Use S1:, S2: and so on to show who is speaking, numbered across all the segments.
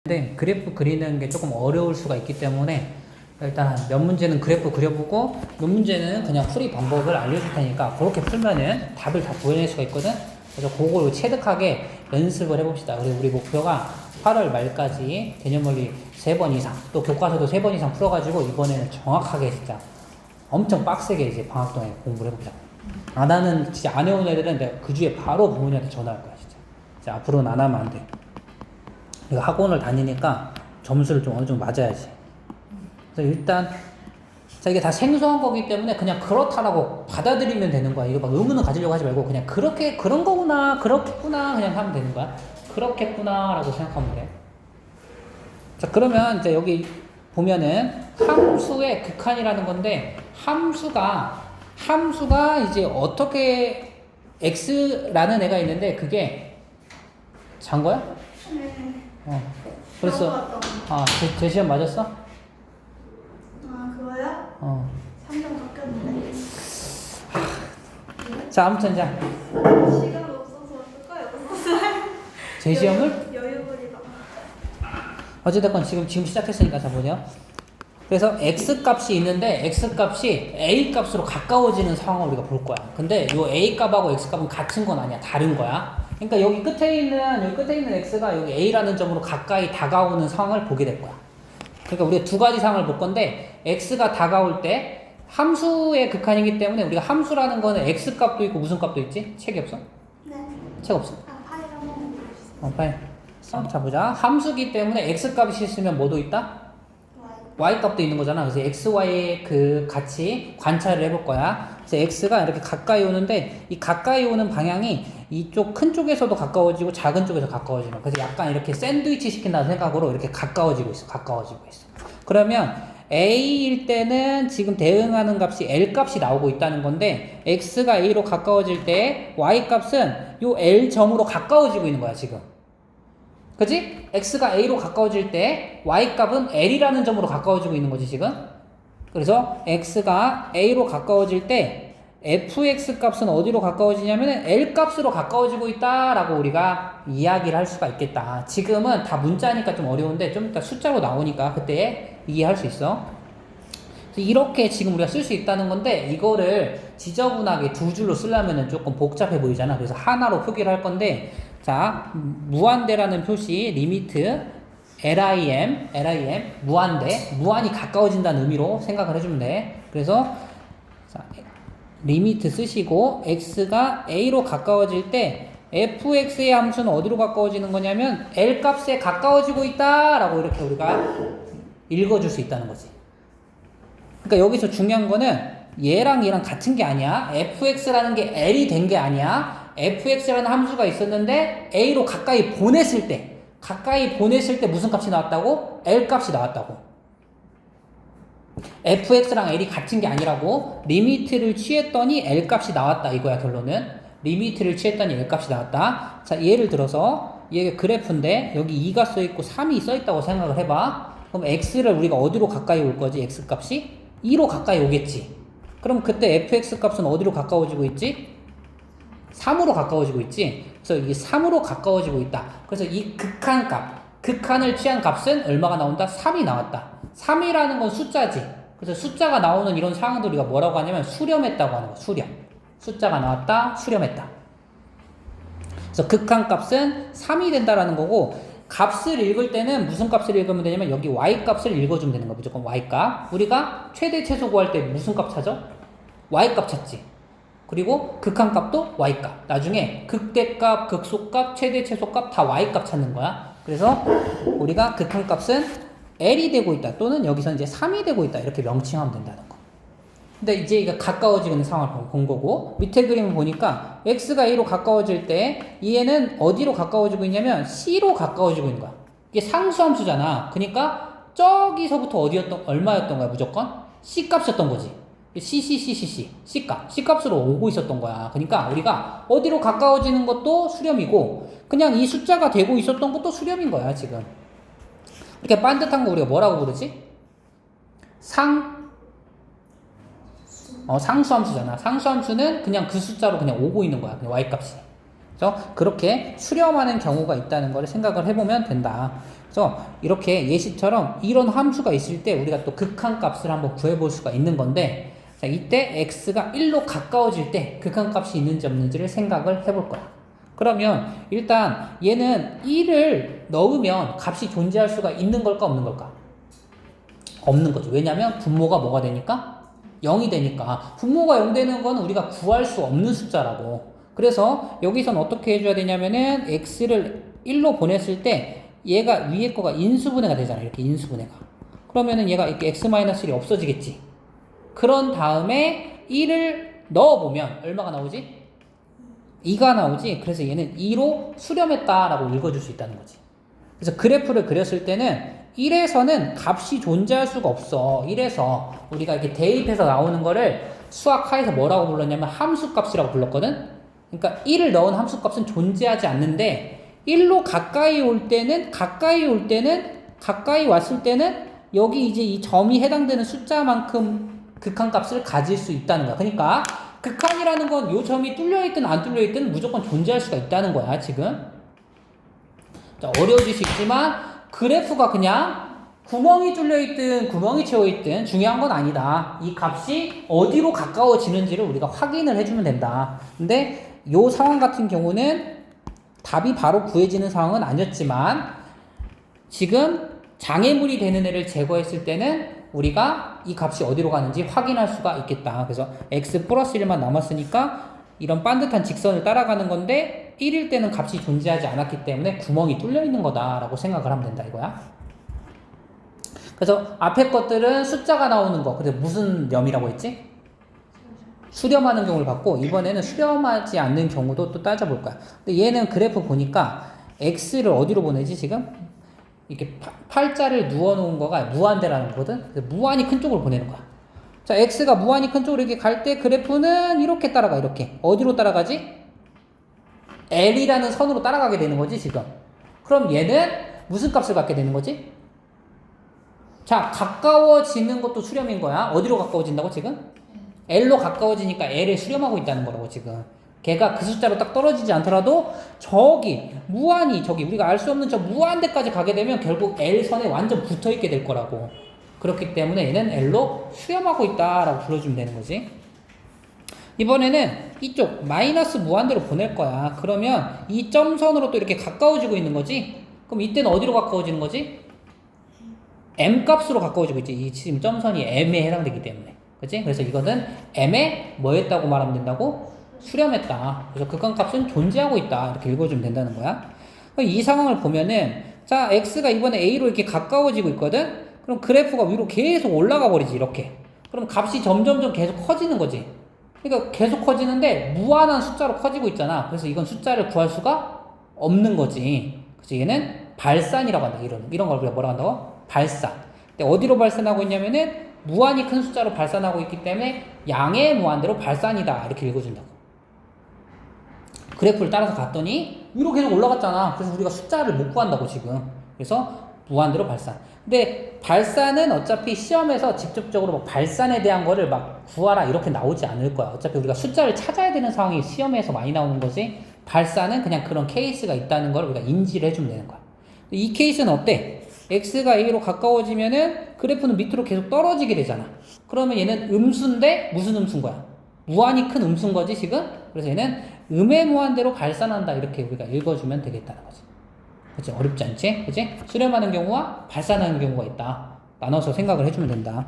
S1: 근데 그래프 그리는 게 조금 어려울 수가 있기 때문에 일단 몇 문제는 그래프 그려보고 몇 문제는 그냥 풀이 방법을 알려줄 테니까 그렇게 풀면은 답을 다 구해낼 수가 있거든. 그래서 그걸 체득하게 연습을 해봅시다. 그리고 우리 목표가 8월 말까지 개념원리 3번 이상 또 교과서도 3번 이상 풀어가지고 이번에는 정확하게 진짜 엄청 빡세게 이제 방학 동안에 공부를 해보자. 나는 진짜 안 해온 애들은 내가 그 주에 바로 부모님한테 전화할 거야 진짜 앞으로는 안 하면 안 돼. 내가 학원을 다니니까 점수를 좀 어느 정도 맞아야지. 그래서 일단 자 이게 다 생소한 거기 때문에 그냥 그렇다라고 받아들이면 되는 거야. 이거 막 의문을 가지려고 하지 말고 그냥 그렇게 그런 거구나 그렇겠구나 그냥 하면 되는 거야. 그렇겠구나 라고 생각하면 돼. 자 그러면 이제 여기 보면은 함수의 극한이라는 건데 함수가 이제 어떻게 x라는 애가 있는데 그게 잔 거야?
S2: 네.
S1: 그랬어. 제 시험 맞았어?
S2: 아, 그거요? 3점 바뀌었는데.
S1: 자, 아무튼 자.
S2: 시간 없어서 쓸 거예요.
S1: 제 시험을?
S2: 여유 부리다.
S1: 어찌됐건 지금 시작했으니까 자 보세요. 그래서 x 값이 있는데 x 값이 a 값으로 가까워지는 상황을 우리가 볼 거야. 근데 요 a 값하고 x 값은 같은 건 아니야. 다른 거야. 그러니까 여기 끝에 있는 x가 여기 a라는 점으로 가까이 다가오는 상황을 보게 될 거야. 그러니까 우리가 두 가지 상황을 볼 건데 x가 다가올 때 함수의 극한이기 때문에 우리가 함수라는 거는 x 값도 있고 무슨 값도 있지? 책이 없어?
S2: 네.
S1: 책 없어?
S2: 파일 한번 보여주세요.
S1: 파일. 자 보자. 함수기 때문에 x 값이 있으면 뭐도 있다? y 값도 있는 거잖아. 그래서 x, y의 그 같이 관찰을 해볼 거야. 그래서 x가 이렇게 가까이 오는데 이 가까이 오는 방향이 이쪽 큰 쪽에서도 가까워지고 작은 쪽에서 가까워지는. 그래서 약간 이렇게 샌드위치 시킨다는 생각으로 이렇게 가까워지고 있어. 그러면 a일 때는 지금 대응하는 값이 l 값이 나오고 있다는 건데 x가 a로 가까워질 때 y 값은 요 l 점으로 가까워지고 있는 거야 지금. 그치? x가 a로 가까워질 때 y값은 l이라는 점으로 가까워지고 있는 거지 지금. 그래서 x가 a로 가까워질 때 fx 값은 어디로 가까워지냐면 l 값으로 가까워지고 있다라고 우리가 이야기를 할 수가 있겠다. 지금은 다 문자니까 좀 어려운데 좀 이따 숫자로 나오니까 그때 이해할 수 있어. 이렇게 지금 우리가 쓸 수 있다는 건데 이거를 지저분하게 두 줄로 쓰려면 조금 복잡해 보이잖아. 그래서 하나로 표기를 할 건데 자 무한대라는 표시 리미트 lim 무한이 가까워진다는 의미로 생각을 해주면 돼. 그래서 자, 리미트 쓰시고 x가 a로 가까워질 때 fx의 함수는 어디로 가까워지는 거냐면 l 값에 가까워지고 있다라고 이렇게 우리가 읽어줄 수 있다는 거지. 그러니까 여기서 중요한 거는 얘랑 같은 게 아니야. fx라는 게 l이 된 게 아니야. fx라는 함수가 있었는데 a로 가까이 보냈을 때 무슨 값이 나왔다고? l 값이 나왔다고. fx랑 l이 같은 게 아니라고. 리미트를 취했더니 l 값이 나왔다 이거야 결론은. 리미트를 취했더니 l 값이 나왔다. 자 예를 들어서 얘가 그래프인데 여기 2가 써있고 3이 써있다고 생각을 해봐. 그럼 x를 우리가 어디로 가까이 올 거지? x 값이 2로 가까이 오겠지. 그럼 그때 fx 값은 어디로 가까워지고 있지? 3으로 가까워지고 있지. 그래서 이게 3으로 가까워지고 있다. 그래서 이 극한을 취한 값은 얼마가 나온다? 3이 나왔다. 3이라는 건 숫자지. 그래서 숫자가 나오는 이런 상황도 우리가 뭐라고 하냐면 수렴했다고 하는 거야. 수렴. 숫자가 나왔다. 수렴했다. 그래서 극한값은 3이 된다라는 거고 값을 읽을 때는 무슨 값을 읽으면 되냐면 여기 y값을 읽어주면 되는 거야. 무조건 y값. 우리가 최대 최소 구할 때 무슨 값 찾아? y값 찾지. 그리고 극한값도 y값. 나중에 극대값, 극소값, 최대 최소값 다 y값 찾는 거야. 그래서 우리가 극한값은 l이 되고 있다. 또는 여기서 이제 3이 되고 있다. 이렇게 명칭하면 된다는 거. 근데 이제 이게 가까워지는 상황을 본 거고 밑에 그림을 보니까 x가 a로 가까워질 때 얘는 어디로 가까워지고 있냐면 c로 가까워지고 있는 거야. 이게 상수함수잖아. 그러니까 저기서부터 얼마였던 거야 무조건? c 값이었던 거지. c 값으로 오고 있었던 거야. 그러니까 우리가 어디로 가까워지는 것도 수렴이고 그냥 이 숫자가 되고 있었던 것도 수렴인 거야 지금. 이렇게 반듯한 거 우리가 뭐라고 부르지? 상수함수잖아. 상수함수는 그냥 그 숫자로 그냥 오고 있는 거야. 그냥 y값이. 그래서 그렇게 수렴하는 경우가 있다는 걸 생각을 해보면 된다. 그래서 이렇게 예시처럼 이런 함수가 있을 때 우리가 또 극한값을 한번 구해볼 수가 있는 건데, 자, 이때 x가 1로 가까워질 때 극한값이 있는지 없는지를 생각을 해볼 거야. 그러면 일단 얘는 1을 넣으면 값이 존재할 수가 있는 걸까 없는 걸까? 없는 거죠. 왜냐면 분모가 뭐가 되니까? 0이 되니까. 분모가 0 되는 건 우리가 구할 수 없는 숫자라고. 그래서 여기선 어떻게 해줘야 되냐면은 x를 1로 보냈을 때 얘가 위에 거가 인수분해가 되잖아. 이렇게 인수분해가. 그러면은 얘가 이렇게 x-1이 없어지겠지. 그런 다음에 1을 넣어보면 얼마가 나오지? 2가 나오지. 그래서 얘는 2로 수렴했다라고 읽어줄 수 있다는 거지. 그래서 그래프를 그렸을 때는 1에서는 값이 존재할 수가 없어. 1에서 우리가 이렇게 대입해서 나오는 거를 수학하에서 뭐라고 불렀냐면 함수값이라고 불렀거든. 그러니까 1을 넣은 함수값은 존재하지 않는데 1로 가까이 왔을 때는 여기 이제 이 점이 해당되는 숫자만큼 극한값을 가질 수 있다는 거야. 그러니까 극한이라는 건 요 점이 뚫려있든 안 뚫려있든 무조건 존재할 수가 있다는 거야, 지금. 자, 어려워질 수 있지만 그래프가 그냥 구멍이 뚫려있든 구멍이 채워있든 중요한 건 아니다. 이 값이 어디로 가까워지는지를 우리가 확인을 해주면 된다. 근데 요 상황 같은 경우는 답이 바로 구해지는 상황은 아니었지만 지금 장애물이 되는 애를 제거했을 때는 우리가 이 값이 어디로 가는지 확인할 수가 있겠다. 그래서 x 플러스 1만 남았으니까 이런 반듯한 직선을 따라가는 건데 1일 때는 값이 존재하지 않았기 때문에 구멍이 뚫려 있는 거다라고 생각을 하면 된다 이거야. 그래서 앞에 것들은 숫자가 나오는 거. 근데 무슨 염이라고 했지? 수렴하는 경우를 봤고 이번에는 수렴하지 않는 경우도 또 따져볼 거야. 근데 얘는 그래프 보니까 x를 어디로 보내지 지금? 이렇게 팔자를 누워놓은 거가 무한대라는 거거든. 그래서 무한히 큰 쪽으로 보내는 거야. 자, x가 무한히 큰 쪽으로 이렇게 갈 때 그래프는 이렇게 따라가. 이렇게 어디로 따라가지? L이라는 선으로 따라가게 되는 거지 지금. 그럼 얘는 무슨 값을 갖게 되는 거지? 자, 가까워지는 것도 수렴인 거야. 어디로 가까워진다고 지금? L로 가까워지니까 L을 수렴하고 있다는 거라고 지금. 걔가 그 숫자로 딱 떨어지지 않더라도 저기 무한히 저기 우리가 알 수 없는 저 무한대까지 가게 되면 결국 L선에 완전 붙어있게 될 거라고. 그렇기 때문에 얘는 L로 수렴하고 있다라고 불러주면 되는 거지. 이번에는 이쪽 마이너스 무한대로 보낼 거야. 그러면 이 점선으로 또 이렇게 가까워지고 있는 거지. 그럼 이때는 어디로 가까워지는 거지? M 값으로 가까워지고 있지. 이 지금 점선이 M에 해당되기 때문에. 그치? 그래서 이거는 M에 뭐 했다고 말하면 된다고? 수렴했다. 그래서 극한값은 존재하고 있다. 이렇게 읽어주면 된다는 거야. 이 상황을 보면은 자, X가 이번에 A로 이렇게 가까워지고 있거든? 그럼 그래프가 위로 계속 올라가 버리지, 이렇게. 그럼 값이 점점점 계속 커지는 거지. 그러니까 계속 커지는데 무한한 숫자로 커지고 있잖아. 그래서 이건 숫자를 구할 수가 없는 거지. 그래서 얘는 발산이라고 한다. 이런 걸 우리가 뭐라고 한다고? 발산. 근데 어디로 발산하고 있냐면은 무한히 큰 숫자로 발산하고 있기 때문에 양의 무한대로 발산이다. 이렇게 읽어준다고. 그래프를 따라서 갔더니 위로 계속 올라갔잖아. 그래서 우리가 숫자를 못 구한다고 지금. 그래서 무한대로 발산. 근데 발산은 어차피 시험에서 직접적으로 뭐 발산에 대한 거를 막 구하라 이렇게 나오지 않을 거야. 어차피 우리가 숫자를 찾아야 되는 상황이 시험에서 많이 나오는 거지. 발산은 그냥 그런 케이스가 있다는 걸 우리가 인지를 해주면 되는 거야. 이 케이스는 어때? x가 a로 가까워지면은 그래프는 밑으로 계속 떨어지게 되잖아. 그러면 얘는 음수인데 무슨 음수인 거야? 무한히 큰 음수인 거지 지금? 그래서 얘는 음의 무한대로 발산한다 이렇게 우리가 읽어주면 되겠다는 거지. 그치? 어렵지 않지? 그치? 수렴하는 경우와 발산하는 경우가 있다. 나눠서 생각을 해주면 된다.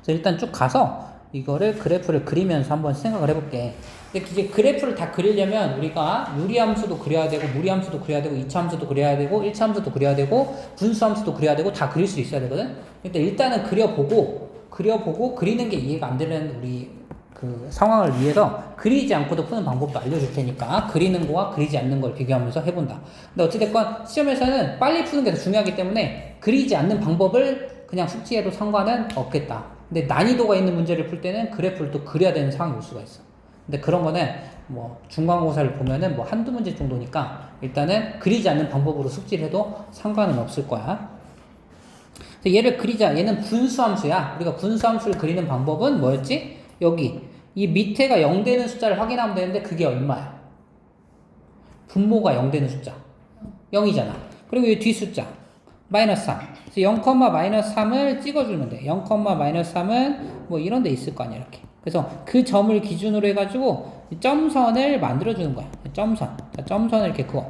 S1: 그래서 일단 쭉 가서 이거를 그래프를 그리면서 한번 생각을 해볼게. 근데 이제 그래프를 다 그리려면 우리가 유리함수도 그려야 되고 무리함수도 그려야 되고 2차 함수도 그려야 되고 1차 함수도 그려야 되고 분수함수도 그려야 되고 다 그릴 수 있어야 되거든. 근데 일단은 그려보고 그리는 게 이해가 안 되는 우리 그 상황을 위해서 그리지 않고도 푸는 방법도 알려줄 테니까 그리는 거와 그리지 않는 걸 비교하면서 해본다. 근데 어찌됐건 시험에서는 빨리 푸는 게 더 중요하기 때문에 그리지 않는 방법을 그냥 숙지해도 상관은 없겠다. 근데 난이도가 있는 문제를 풀 때는 그래프를 또 그려야 되는 상황이 올 수가 있어. 근데 그런 거는 뭐 중간고사를 보면은 뭐 한두 문제 정도니까 일단은 그리지 않는 방법으로 숙지를 해도 상관은 없을 거야. 얘를 그리자. 얘는 분수함수야. 우리가 분수함수를 그리는 방법은 뭐였지? 여기 이 밑에가 0 되는 숫자를 확인하면 되는데 그게 얼마야? 분모가 0 되는 숫자. 0이잖아. 그리고 이 뒷숫자. 마이너스 3. 그래서 0, 마이너스 3을 찍어주면 돼. 0, 마이너스 3은 뭐 이런 데 있을 거 아니야, 이렇게. 그래서 그 점을 기준으로 해가지고 점선을 만들어주는 거야. 점선. 자, 점선을 이렇게 그어.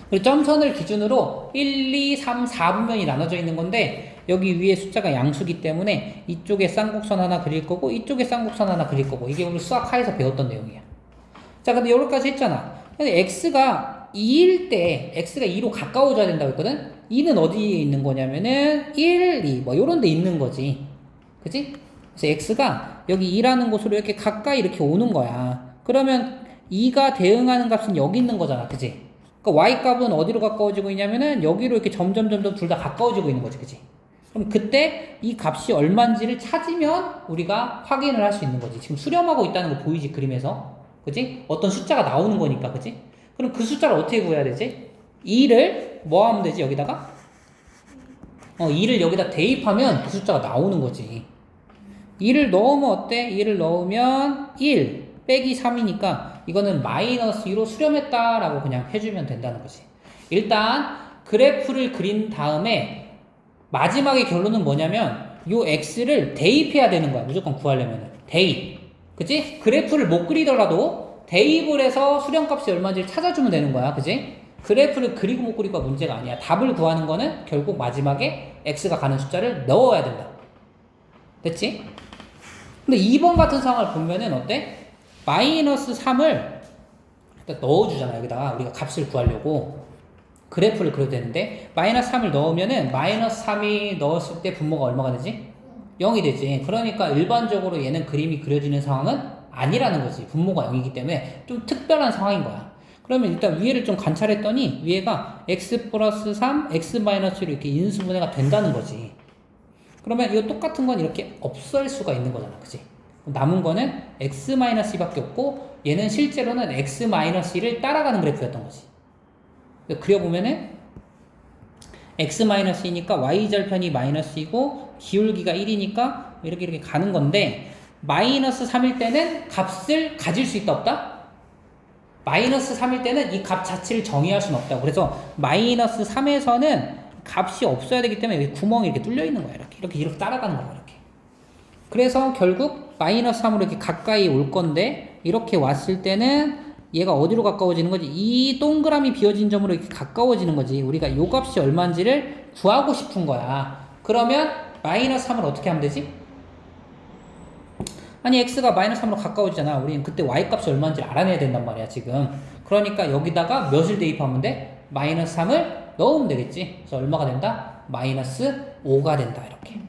S1: 그리고 점선을 기준으로 1, 2, 3, 4분면이 나눠져 있는 건데 여기 위에 숫자가 양수기 때문에 이쪽에 쌍곡선 하나 그릴 거고 이쪽에 쌍곡선 하나 그릴 거고 이게 우리 수학하에서 배웠던 내용이야. 자, 근데 여기까지 했잖아. 근데 x가 2일 때 x가 2로 가까워져야 된다고 했거든? 2는 어디에 있는 거냐면은 1, 2 뭐 요런 데 있는 거지. 그치? 그래서 x가 여기 2라는 곳으로 이렇게 가까이 이렇게 오는 거야. 그러면 2가 대응하는 값은 여기 있는 거잖아. 그치? 그러니까 y 값은 어디로 가까워지고 있냐면은 여기로 이렇게 점점 둘 다 가까워지고 있는 거지. 그치? 그럼 그때 이 값이 얼마인지를 찾으면 우리가 확인을 할 수 있는 거지. 지금 수렴하고 있다는 거 보이지? 그림에서. 그치? 어떤 숫자가 나오는 거니까. 그치? 그럼 그 숫자를 어떻게 구해야 되지? 2를 뭐 하면 되지? 여기다가? 2를 여기다 대입하면 그 숫자가 나오는 거지. 2를 넣으면 어때? 2를 넣으면 1 빼기 3이니까 이거는 마이너스 2로 수렴했다라고 그냥 해주면 된다는 거지. 일단 그래프를 그린 다음에 마지막의 결론은 뭐냐면 요 x를 대입해야 되는 거야. 무조건 구하려면은. 대입. 그치? 그래프를 못 그리더라도 대입을 해서 수렴값이 얼마인지를 찾아주면 되는 거야. 그치? 그래프를 그리고 못 그리고가 문제가 아니야. 답을 구하는 거는 결국 마지막에 x가 가는 숫자를 넣어야 된다. 됐지? 근데 2번 같은 상황을 보면은 어때? 마이너스 3을 일단 넣어주잖아. 여기다가 우리가 값을 구하려고 그래프를 그려야 되는데 마이너스 3을 넣으면은 마이너스 3이 넣었을 때 분모가 얼마가 되지? 0이 되지. 그러니까 일반적으로 얘는 그림이 그려지는 상황은 아니라는 거지. 분모가 0이기 때문에 좀 특별한 상황인 거야. 그러면 일단 위에를 좀 관찰했더니 위에가 x 플러스 3, x 마이너스 1로 이렇게 인수분해가 된다는 거지. 그러면 이거 똑같은 건 이렇게 없앨 수가 있는 거잖아. 그치? 남은 거는 x-2밖에 없고 얘는 실제로는 x-1을 따라가는 그래프였던 거지. 그려보면은 x-2니까 y절편이 마이너스이고 기울기가 1이니까 이렇게 가는 건데 마이너스 3일 때는 값을 가질 수 있다 없다? 마이너스 3일 때는 이 값 자체를 정의할 수는 없다고. 그래서 마이너스 3에서는 값이 없어야 되기 때문에 여기 구멍이 이렇게 뚫려 있는 거야. 이렇게 따라가는 거야. 이렇게. 그래서 결국 마이너스 3으로 이렇게 가까이 올 건데 이렇게 왔을 때는 얘가 어디로 가까워지는 거지? 이 동그라미 비어진 점으로 이렇게 가까워지는 거지. 우리가 요 값이 얼마인지를 구하고 싶은 거야. 그러면 마이너스 3을 어떻게 하면 되지? 아니 x가 마이너스 3으로 가까워지잖아. 우리는 그때 y 값이 얼마인지 알아내야 된단 말이야 지금. 그러니까 여기다가 몇을 대입하면 돼? 마이너스 3을 넣으면 되겠지. 그래서 얼마가 된다? 마이너스 5가 된다. 이렇게.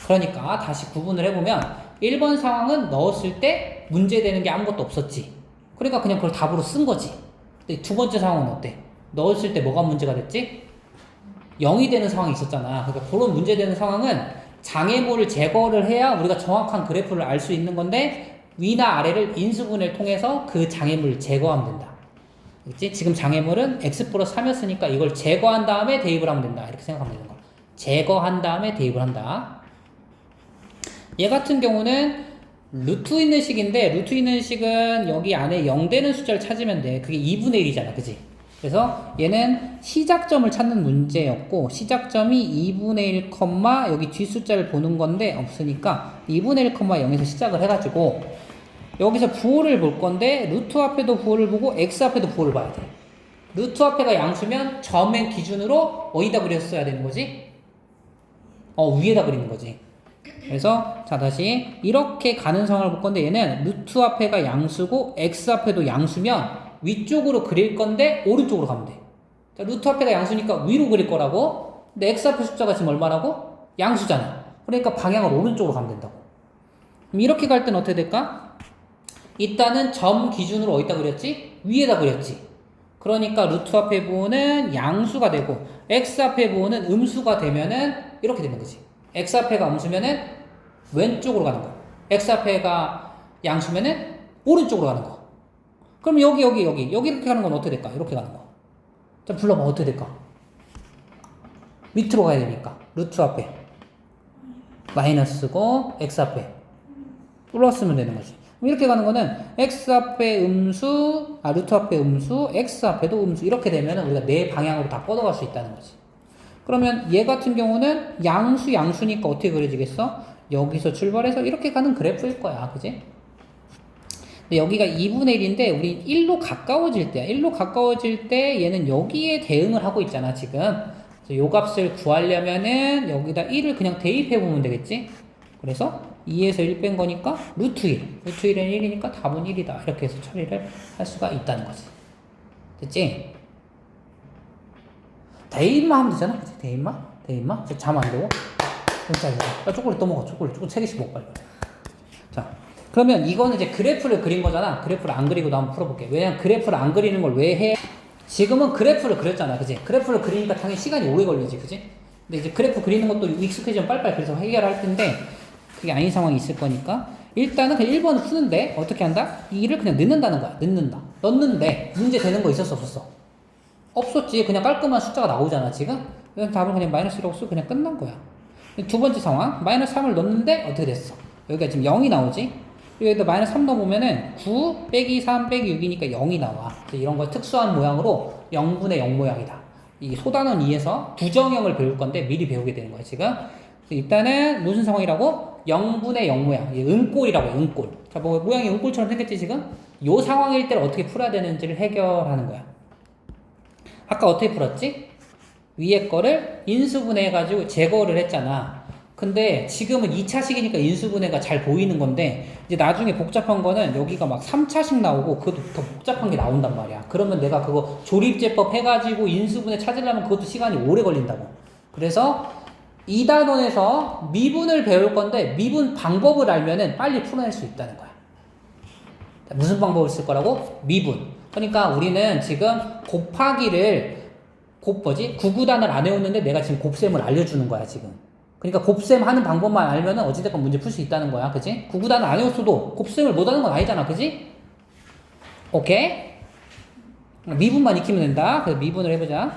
S1: 그러니까 다시 구분을 해보면 1번 상황은 넣었을 때 문제되는 게 아무것도 없었지. 그러니까 그냥 그걸 답으로 쓴 거지. 근데 두 번째 상황은 어때? 넣었을 때 뭐가 문제가 됐지? 0이 되는 상황이 있었잖아. 그러니까 그런 문제되는 상황은 장애물을 제거를 해야 우리가 정확한 그래프를 알 수 있는 건데 위나 아래를 인수분해를 통해서 그 장애물을 제거하면 된다. 그치? 지금 장애물은 x 플러스 3이었으니까 이걸 제거한 다음에 대입을 하면 된다. 이렇게 생각하면 되는 거야. 제거한 다음에 대입을 한다. 얘 같은 경우는 루트 있는 식인데 루트 있는 식은 여기 안에 0 되는 숫자를 찾으면 돼. 그게 2분의 1이잖아. 그치? 그래서 얘는 시작점을 찾는 문제였고 시작점이 2분의 1, 여기 뒷숫자를 보는 건데 없으니까 2분의 1, 0에서 시작을 해가지고 여기서 부호를 볼 건데 루트 앞에도 부호를 보고 x 앞에도 부호를 봐야 돼. 루트 앞에가 양수면 점의 기준으로 어디다 그렸어야 되는 거지? 위에다 그리는 거지. 그래서 자 다시 이렇게 가는 상황을 볼 건데 얘는 루트 앞에가 양수고 x 앞에도 양수면 위쪽으로 그릴 건데 오른쪽으로 가면 돼. 자, 루트 앞에가 양수니까 위로 그릴 거라고. 근데 x 앞에 숫자가 지금 얼마라고? 양수잖아. 그러니까 방향을 오른쪽으로 가면 된다고. 그럼 이렇게 갈 때는 어떻게 될까? 일단은 점 기준으로 어디다 그렸지? 위에다 그렸지. 그러니까 루트 앞에 부호는 양수가 되고 x 앞에 부호는 음수가 되면은 이렇게 되는 거지. x 앞에가 음수면은 왼쪽으로 가는 거야. x 앞에가 양수면은 오른쪽으로 가는 거. 그럼 여기 이렇게 가는 건 어떻게 될까? 이렇게 가는 거. 자, 불러봐. 어떻게 될까? 밑으로 가야 되니까 루트 앞에 마이너스고 x 앞에 플러스면 되는 거지. 그럼 이렇게 가는 거는 x 앞에 음수, 루트 앞에 음수, x 앞에도 음수 이렇게 되면 우리가 네 방향으로 다 뻗어갈 수 있다는 거지. 그러면 얘 같은 경우는 양수 양수니까 어떻게 그려지겠어? 여기서 출발해서 이렇게 가는 그래프일 거야. 그지? 근데 여기가 2분의 1인데 우리 1로 가까워질 때야. 1로 가까워질 때 얘는 여기에 대응을 하고 있잖아 지금. 그래서 요 값을 구하려면은 여기다 1을 그냥 대입해 보면 되겠지? 그래서 2에서 1 뺀 거니까 루트 1. 루트 1은 1이니까 답은 1이다. 이렇게 해서 처리를 할 수가 있다는 거지. 됐지? 대입만 하면 되잖아. 그치? 대입만? 대입만? 잠 안 되고. 진짜 초콜릿 또 먹어. 초콜릿 3개씩 먹어 빨리. 자, 그러면 이거는 이제 그래프를 그린 거잖아. 그래프를 안 그리고도 한번 풀어볼게. 왜냐면 그래프를 안 그리는 걸 왜 해? 지금은 그래프를 그렸잖아. 그지? 그래프를 그리니까 당연히 시간이 오래 걸리지. 그지? 근데 이제 그래프 그리는 것도 익숙해지면 빨리빨리 그래서 해결할 텐데 그게 아닌 상황이 있을 거니까 일단은 그냥 1번을 푸는데 어떻게 한다? 2를 그냥 넣는다는 거야. 넣는다. 넣는데 문제 되는 거 있었어 없었어? 없었지. 그냥 깔끔한 숫자가 나오잖아 지금. 그래서 답은 그냥 마이너스 1로 쓰고 그냥 끝난 거야. 두 번째 상황 마이너스 3을 넣는데 어떻게 됐어? 여기가 지금 0이 나오지? 여기다 마이너스 3 넣어보면은 9 빼기 3 빼기 6이니까 0이 나와. 그래서 이런 거 특수한 모양으로 0분의 0 모양이다. 이 소단원 2에서 부정형을 배울 건데 미리 배우게 되는 거야 지금. 일단은 무슨 상황이라고? 0분의 0 모양. 은꼴이라고 해. 은꼴. 자, 뭐 모양이 은꼴처럼 생겼지 지금? 요 상황일 때는 어떻게 풀어야 되는지를 해결하는 거야. 아까 어떻게 풀었지? 위에 거를 인수분해해가지고 제거를 했잖아. 근데 지금은 2차식이니까 인수분해가 잘 보이는 건데 이제 나중에 복잡한 거는 여기가 막 3차식 나오고 그것도 더 복잡한 게 나온단 말이야. 그러면 내가 그거 조립제법 해가지고 인수분해 찾으려면 그것도 시간이 오래 걸린다고. 그래서 2단원에서 미분을 배울 건데 미분 방법을 알면은 빨리 풀어낼 수 있다는 거야. 무슨 방법을 쓸 거라고? 미분. 그러니까 우리는 지금 곱하기를 구구단을 안 외웠는데 내가 지금 곱셈을 알려주는 거야 지금. 그러니까 곱셈 하는 방법만 알면은 어찌됐건 문제 풀 수 있다는 거야. 그치? 구구단을 안 외웠어도 곱셈을 못 하는 건 아니잖아. 그치? 오케이? 미분만 익히면 된다. 그래서 미분을 해보자.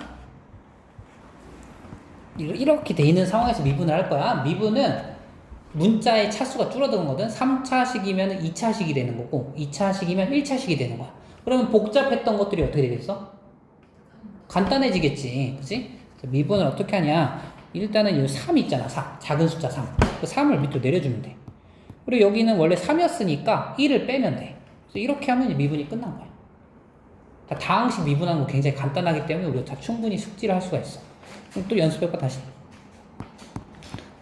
S1: 이렇게 돼 있는 상황에서 미분을 할 거야. 미분은 문자의 차수가 줄어드는 거든. 3차식이면 2차식이 되는 거고 2차식이면 1차식이 되는 거야. 그러면 복잡했던 것들이 어떻게 되겠어? 간단해지겠지. 그치? 미분을 어떻게 하냐. 일단은 이 3 있잖아. 3. 작은 숫자 3. 그 3을 밑으로 내려주면 돼. 그리고 여기는 원래 3이었으니까 1을 빼면 돼. 그래서 이렇게 하면 미분이 끝난 거야. 다항식 미분하는 거 굉장히 간단하기 때문에 우리가 다 충분히 숙지를 할 수가 있어. 그럼 또 연습해봐 다시.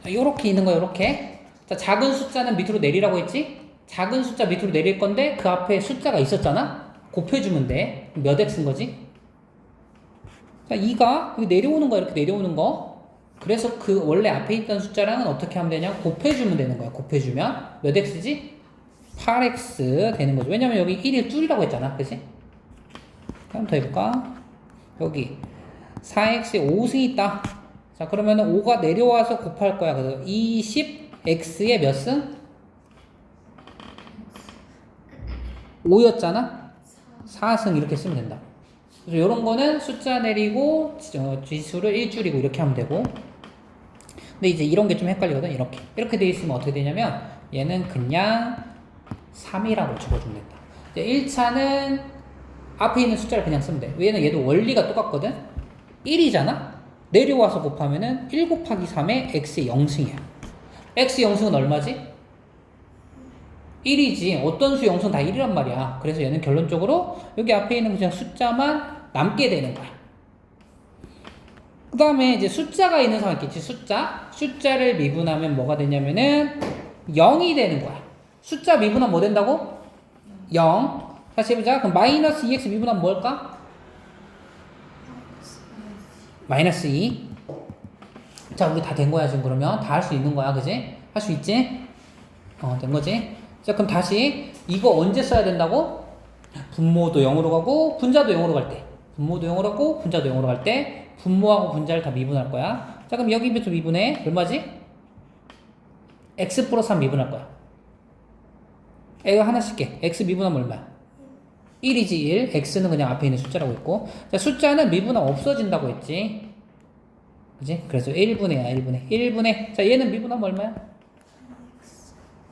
S1: 자, 요렇게 있는 거야. 요렇게. 자, 작은 숫자는 밑으로 내리라고 했지? 작은 숫자 밑으로 내릴 건데 그 앞에 숫자가 있었잖아? 곱해주면 돼. 몇 x인 거지? 자, 2가 여기 내려오는 거야. 이렇게 내려오는 거. 그래서 그 원래 앞에 있던 숫자랑은 어떻게 하면 되냐? 곱해주면 되는 거야. 곱해주면 몇 x지? 8x 되는 거죠. 왜냐면 여기 1이 뚫이라고 했잖아. 그치? 한번 더 해볼까? 여기 4x에 5승이 있다. 자, 그러면은 5가 내려와서 곱할 거야. 그래서 20x에 몇 승? 5였잖아? 4승 이렇게 쓰면 된다. 그래서 이런 거는 숫자 내리고 지수를 1줄이고 이렇게 하면 되고. 근데 이제 이런 게 좀 헷갈리거든. 이렇게 돼 있으면 어떻게 되냐면 얘는 그냥 3이라고 적어주면 된다. 이제 1차는 앞에 있는 숫자를 그냥 쓰면 돼. 얘는 얘도 원리가 똑같거든. 1이잖아. 내려와서 곱하면은 1 곱하기 3에 x의 0승이야. x 0승은 얼마지? 1이지. 어떤 수 0승 다 1이란 말이야. 그래서 얘는 결론적으로 여기 앞에 있는 그냥 숫자만 남게 되는 거야. 그 다음에 이제 숫자가 있는 상황 있겠지. 숫자를 미분하면 뭐가 되냐면은 0이 되는 거야. 숫자 미분하면 뭐 된다고? 0. 다시 해보자. 그럼 마이너스 2x 미분하면 뭘까? 마이너스 2. 자, 우리 다 된 거야 지금. 그러면 다 할 수 있는 거야. 그지? 할 수 있지? 된 거지. 자, 그럼 다시 이거 언제 써야 된다고? 분모도 0으로 가고 분자도 0으로 갈 때. 분모도 0으로 가고 분자도 0으로 갈 때 분모하고 분자를 다 미분할 거야. 자, 그럼 여기부터 미분해. 얼마지? x 플러스 3 미분할 거야. 이거 하나씩 해. x 미분하면 얼마야? 1이지 1. x는 그냥 앞에 있는 숫자라고 했고. 자, 숫자는 미분하면 없어진다고 했지. 그지? 그래서 1분의야 1분의. 자, 얘는 미분하면 얼마야?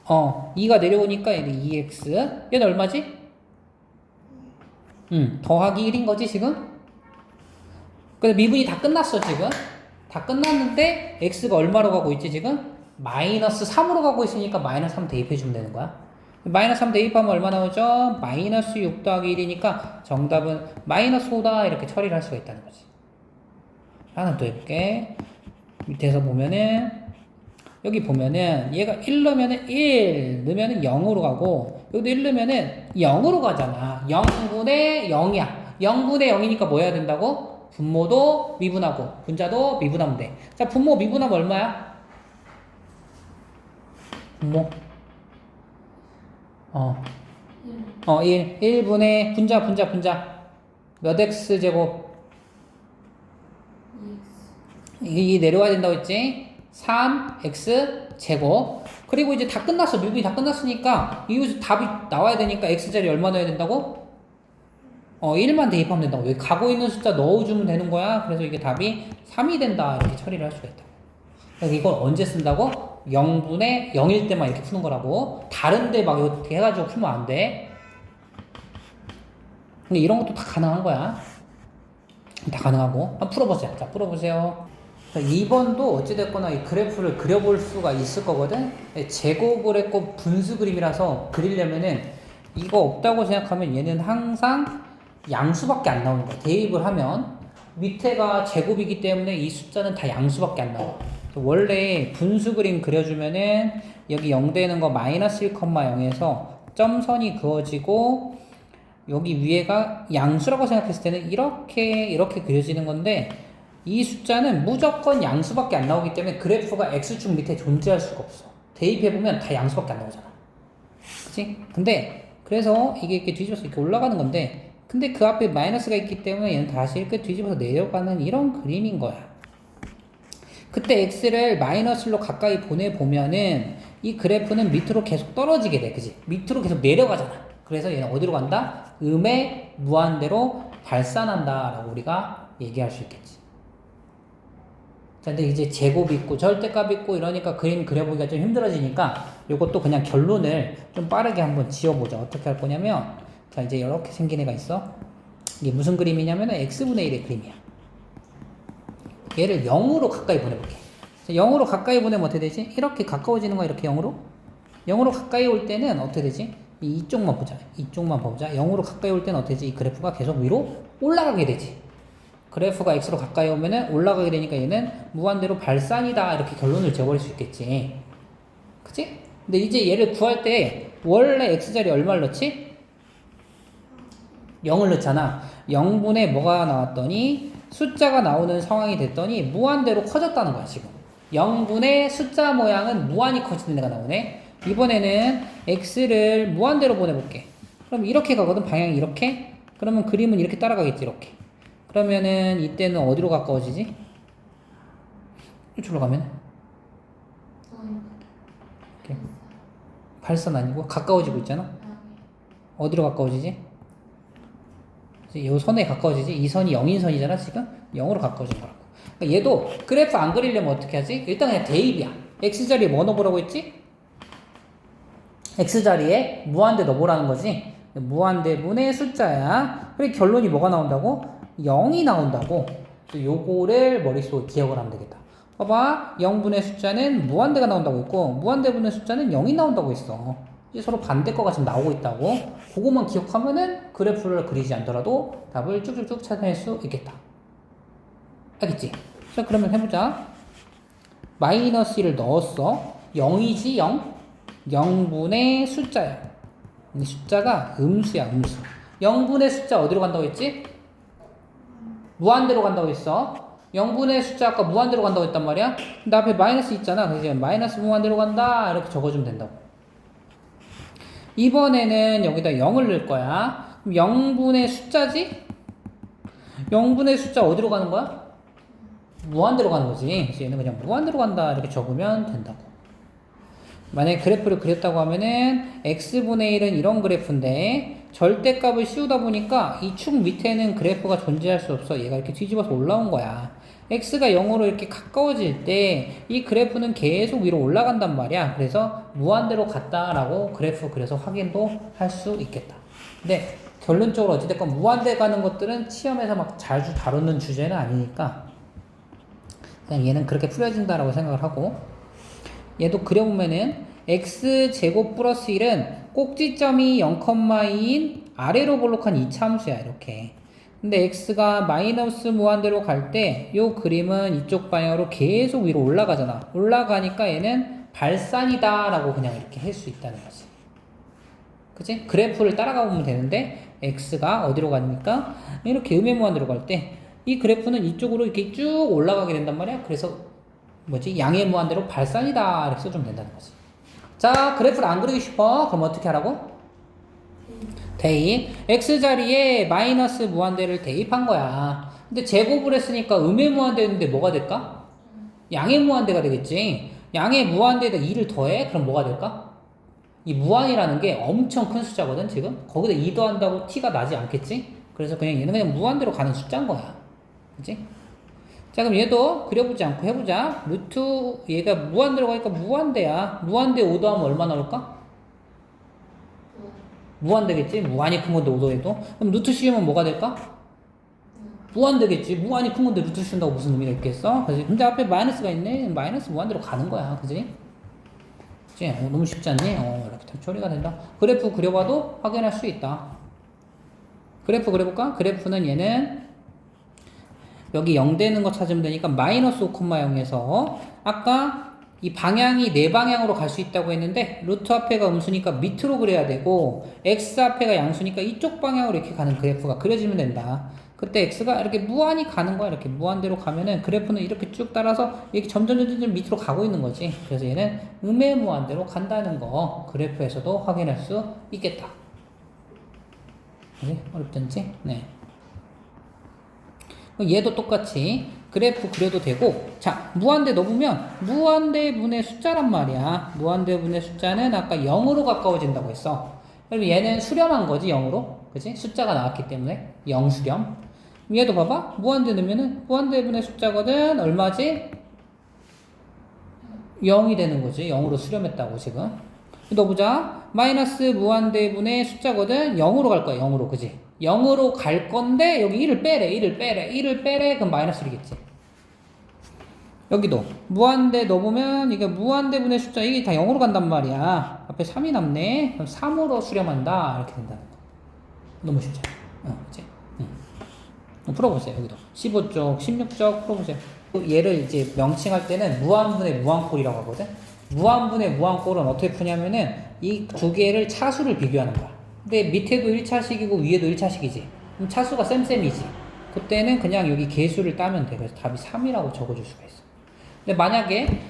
S1: 2가 내려오니까 얘는 2x. 얘는 얼마지? 더하기 1인 거지, 지금? 근데 미분이 다 끝났어, 지금. 다 끝났는데, x가 얼마로 가고 있지, 지금? 마이너스 3으로 가고 있으니까 마이너스 3 대입해주면 되는 거야. 마이너스 3 대입하면 얼마 나오죠? 마이너스 6 더하기 1이니까 정답은 마이너스 5다. 이렇게 처리를 할 수가 있다는 거지. 하나 더 해볼게. 밑에서 보면은, 여기 보면은, 얘가 1 넣으면은 1, 넣으면은 0으로 가고, 여기도 1 넣으면은 0으로 가잖아. 0분의 0이야. 0분의 0이니까 뭐 해야 된다고? 분모도 미분하고, 분자도 미분하면 돼. 자, 분모 미분하면 얼마야? 분모. 1. 1분의 분자. 몇 x제곱? 이 내려와야 된다고 했지? 3x 제곱. 그리고 이제 다 끝났어. 미분이 다 끝났으니까 이것이 답이 나와야 되니까 x자리 얼마 넣어야 된다고? 1만 대입하면 된다고. 여기 가고 있는 숫자 넣어주면 되는 거야. 그래서 이게 답이 3이 된다. 이렇게 처리를 할 수가 있다. 그래서 이걸 언제 쓴다고? 0분의 0일 때만 이렇게 푸는 거라고. 다른데 막 이렇게 해가지고 풀면 안 돼. 근데 이런 것도 다 가능한 거야. 다 가능하고. 한번 풀어보세요. 자, 풀어보세요. 2번도 어찌됐거나 이 그래프를 그려볼 수가 있을 거거든. 제곱을 했고 분수 그림이라서 그리려면은 이거 없다고 생각하면 얘는 항상 양수밖에 안 나오는 거야. 대입을 하면 밑에가 제곱이기 때문에 이 숫자는 다 양수밖에 안 나와. 원래 분수 그림 그려주면은 여기 0 되는 거 마이너스 1,0에서 점선이 그어지고 여기 위에가 양수라고 생각했을 때는 이렇게 그려지는 건데 이 숫자는 무조건 양수밖에 안 나오기 때문에 그래프가 x축 밑에 존재할 수가 없어. 대입해보면 다 양수밖에 안 나오잖아. 그치? 근데 그래서 이게 이렇게 뒤집어서 이렇게 올라가는 건데 근데 그 앞에 마이너스가 있기 때문에 얘는 다시 이렇게 뒤집어서 내려가는 이런 그림인 거야. 그때 x를 마이너스로 가까이 보내보면은 이 그래프는 밑으로 계속 떨어지게 돼. 그치? 밑으로 계속 내려가잖아. 그래서 얘는 어디로 간다? 음의 무한대로 발산한다 라고 우리가 얘기할 수 있겠지. 자, 근데 이제 제곱 있고 절대값 있고 이러니까 그림 그려보기가 좀 힘들어지니까 요것도 그냥 결론을 좀 빠르게 한번 지어보자. 어떻게 할 거냐면 자, 이제 이렇게 생긴 애가 있어. 이게 무슨 그림이냐면 x분의 1의 그림이야. 얘를 0으로 가까이 보내볼게. 0으로 가까이 보내면 어떻게 되지? 이렇게 가까워지는 거야. 이렇게 0으로. 0으로 가까이 올 때는 어떻게 되지? 이쪽만 보자. 이쪽만 보자. 0으로 가까이 올 때는 어떻게 되지? 이 그래프가 계속 위로 올라가게 되지. 그래프가 x로 가까이 오면은 올라가게 되니까 얘는 무한대로 발산이다. 이렇게 결론을 지어버릴 수 있겠지. 그치? 근데 이제 얘를 구할 때 원래 x자리 얼마를 넣지? 0을 넣잖아. 0분의 뭐가 나왔더니 숫자가 나오는 상황이 됐더니 무한대로 커졌다는 거야, 지금. 0분의 숫자 모양은 무한히 커지는 애가 나오네. 이번에는 x를 무한대로 보내볼게. 그럼 이렇게 가거든, 방향이 이렇게. 그러면 그림은 이렇게 따라가겠지, 이렇게. 그러면은 이때는 어디로 가까워지지? 이쪽으로 가면? 이렇게. 발산 아니고 가까워지고 있잖아. 어디로 가까워지지? 이 선에 가까워지지? 이 선이 0인 선이잖아, 지금? 0으로 가까워진 거라고. 그러니까 얘도 그래프 안 그리려면 어떻게 하지? 일단 그냥 대입이야. x자리에 뭐 넣어보라고 했지? x자리에 무한대 넣어보라는 거지. 무한대분의 숫자야. 그리고 결론이 뭐가 나온다고? 0이 나온다고. 요거를 머릿속에 기억을 하면 되겠다. 봐봐. 0분의 숫자는 무한대가 나온다고 했고 무한대분의 숫자는 0이 나온다고 했어. 이제 서로 반대 거가 지금 나오고 있다고. 그거만 기억하면은 그래프를 그리지 않더라도 답을 쭉쭉쭉 찾아낼 수 있겠다. 알겠지? 자, 그러면 해보자. 마이너스 1을 넣었어. 0이지 0? 0분의 숫자야. 이 숫자가 음수야, 음수. 0분의 숫자 어디로 간다고 했지? 무한대로 간다고 했어. 0분의 숫자 아까 무한대로 간다고 했단 말이야. 근데 앞에 마이너스 있잖아. 그래서 마이너스 무한대로 간다. 이렇게 적어주면 된다고. 이번에는 여기다 0을 넣을 거야. 그럼 0분의 숫자지? 0분의 숫자 어디로 가는 거야? 무한대로 가는 거지. 그래서 얘는 그냥 무한대로 간다. 이렇게 적으면 된다고. 만약에 그래프를 그렸다고 하면은 x분의 1은 이런 그래프인데 절대값을 씌우다 보니까 이 축 밑에는 그래프가 존재할 수 없어. 얘가 이렇게 뒤집어서 올라온 거야. x가 0으로 이렇게 가까워질 때 이 그래프는 계속 위로 올라간단 말이야. 그래서 무한대로 갔다라고 그래프 그래서 확인도 할 수 있겠다. 근데 결론적으로 어찌됐건 무한대 가는 것들은 시험에서 막 자주 다루는 주제는 아니니까 그냥 얘는 그렇게 풀어진다라고 생각을 하고, 얘도 그려보면은 x제곱 플러스 1은 꼭지점이 0,2인 아래로 볼록한 이차함수야 이렇게. 근데 x가 마이너스 무한대로 갈 때 요 그림은 이쪽 방향으로 계속 위로 올라가잖아. 올라가니까 얘는 발산이다 라고 그냥 이렇게 할 수 있다는 거지. 그치? 그래프를 따라가 보면 되는데 x가 어디로 가니까 이렇게 음의 무한대로 갈 때 이 그래프는 이쪽으로 이렇게 쭉 올라가게 된단 말이야. 그래서 뭐지? 양의 무한대로 발산이다 이렇게 써주면 된다는 거지. 자, 그래프를 안 그리고 싶어? 그럼 어떻게 하라고? 대입. x자리에 마이너스 무한대를 대입한 거야. 근데 제곱을 했으니까 음의 무한대인데 뭐가 될까? 양의 무한대가 되겠지. 양의 무한대에다 2를 더해? 그럼 뭐가 될까? 이 무한이라는 게 엄청 큰 숫자거든 지금. 거기다 2 더한다고 t가 나지 않겠지? 그래서 그냥 얘는 그냥 무한대로 가는 숫자인 거야. 그치? 자, 그럼 얘도 그려보지 않고 해보자. 루트 얘가 무한대로 가니까 무한대야. 무한대 5 더하면 얼마 나올까? 무한대겠지? 무한이 큰 건데 5 더해도. 그럼 루트 씌우면 뭐가 될까? 무한대겠지. 무한이 큰 건데 루트 씌운다고 무슨 의미가 있겠어? 그치? 근데 앞에 마이너스가 있네. 마이너스 무한대로 가는 거야. 그지? 그치? 너무 쉽지 않니? 이렇게 처리가 된다. 그래프 그려봐도 확인할 수 있다. 그래프 그려볼까? 그래프는 얘는 여기 0 되는 거 찾으면 되니까 마이너스 5,0에서 아까 이 방향이 네 방향으로 갈 수 있다고 했는데 루트 앞에가 음수니까 밑으로 그려야 되고 x 앞에가 양수니까 이쪽 방향으로 이렇게 가는 그래프가 그려지면 된다. 그때 x가 이렇게 무한히 가는 거야. 이렇게 무한대로 가면은 그래프는 이렇게 쭉 따라서 이렇게 점점 밑으로 가고 있는 거지. 그래서 얘는 음의 무한대로 간다는 거 그래프에서도 확인할 수 있겠다. 네, 어렵지 않지? 네. 얘도 똑같이 그래프 그려도 되고, 자, 무한대 넣어보면 무한대분의 숫자란 말이야. 무한대분의 숫자는 아까 0으로 가까워진다고 했어. 그럼 얘는 수렴한 거지, 0으로. 그치? 숫자가 나왔기 때문에 0 수렴. 얘도 봐봐. 무한대 넣으면은 무한대분의 숫자거든. 얼마지? 0이 되는 거지. 0으로 수렴했다고 지금. 넣어보자. 마이너스 무한대분의 숫자거든. 0으로 갈 거야. 0으로. 그지? 0으로 갈 건데 여기 1을 빼래. 1을 빼래. 그럼 마이너스 1이겠지. 여기도 무한대 넣어보면 이게 무한대분의 숫자 이게 다 0으로 간단 말이야. 앞에 3이 남네. 그럼 3으로 수렴한다. 이렇게 된다는 거. 너무 쉽죠? 그치? 풀어보세요. 여기도 15쪽, 16쪽 풀어보세요. 얘를 이제 명칭할 때는 무한분의 무한꼴이라고 하거든. 무한분의 무한꼴은 어떻게 푸냐면은 이 두 개를 차수를 비교하는 거야. 근데 밑에도 1차식이고 위에도 1차식이지. 그럼 차수가 쌤쌤이지. 그때는 그냥 여기 개수를 따면 돼. 그래서 답이 3이라고 적어줄 수가 있어. 근데 만약에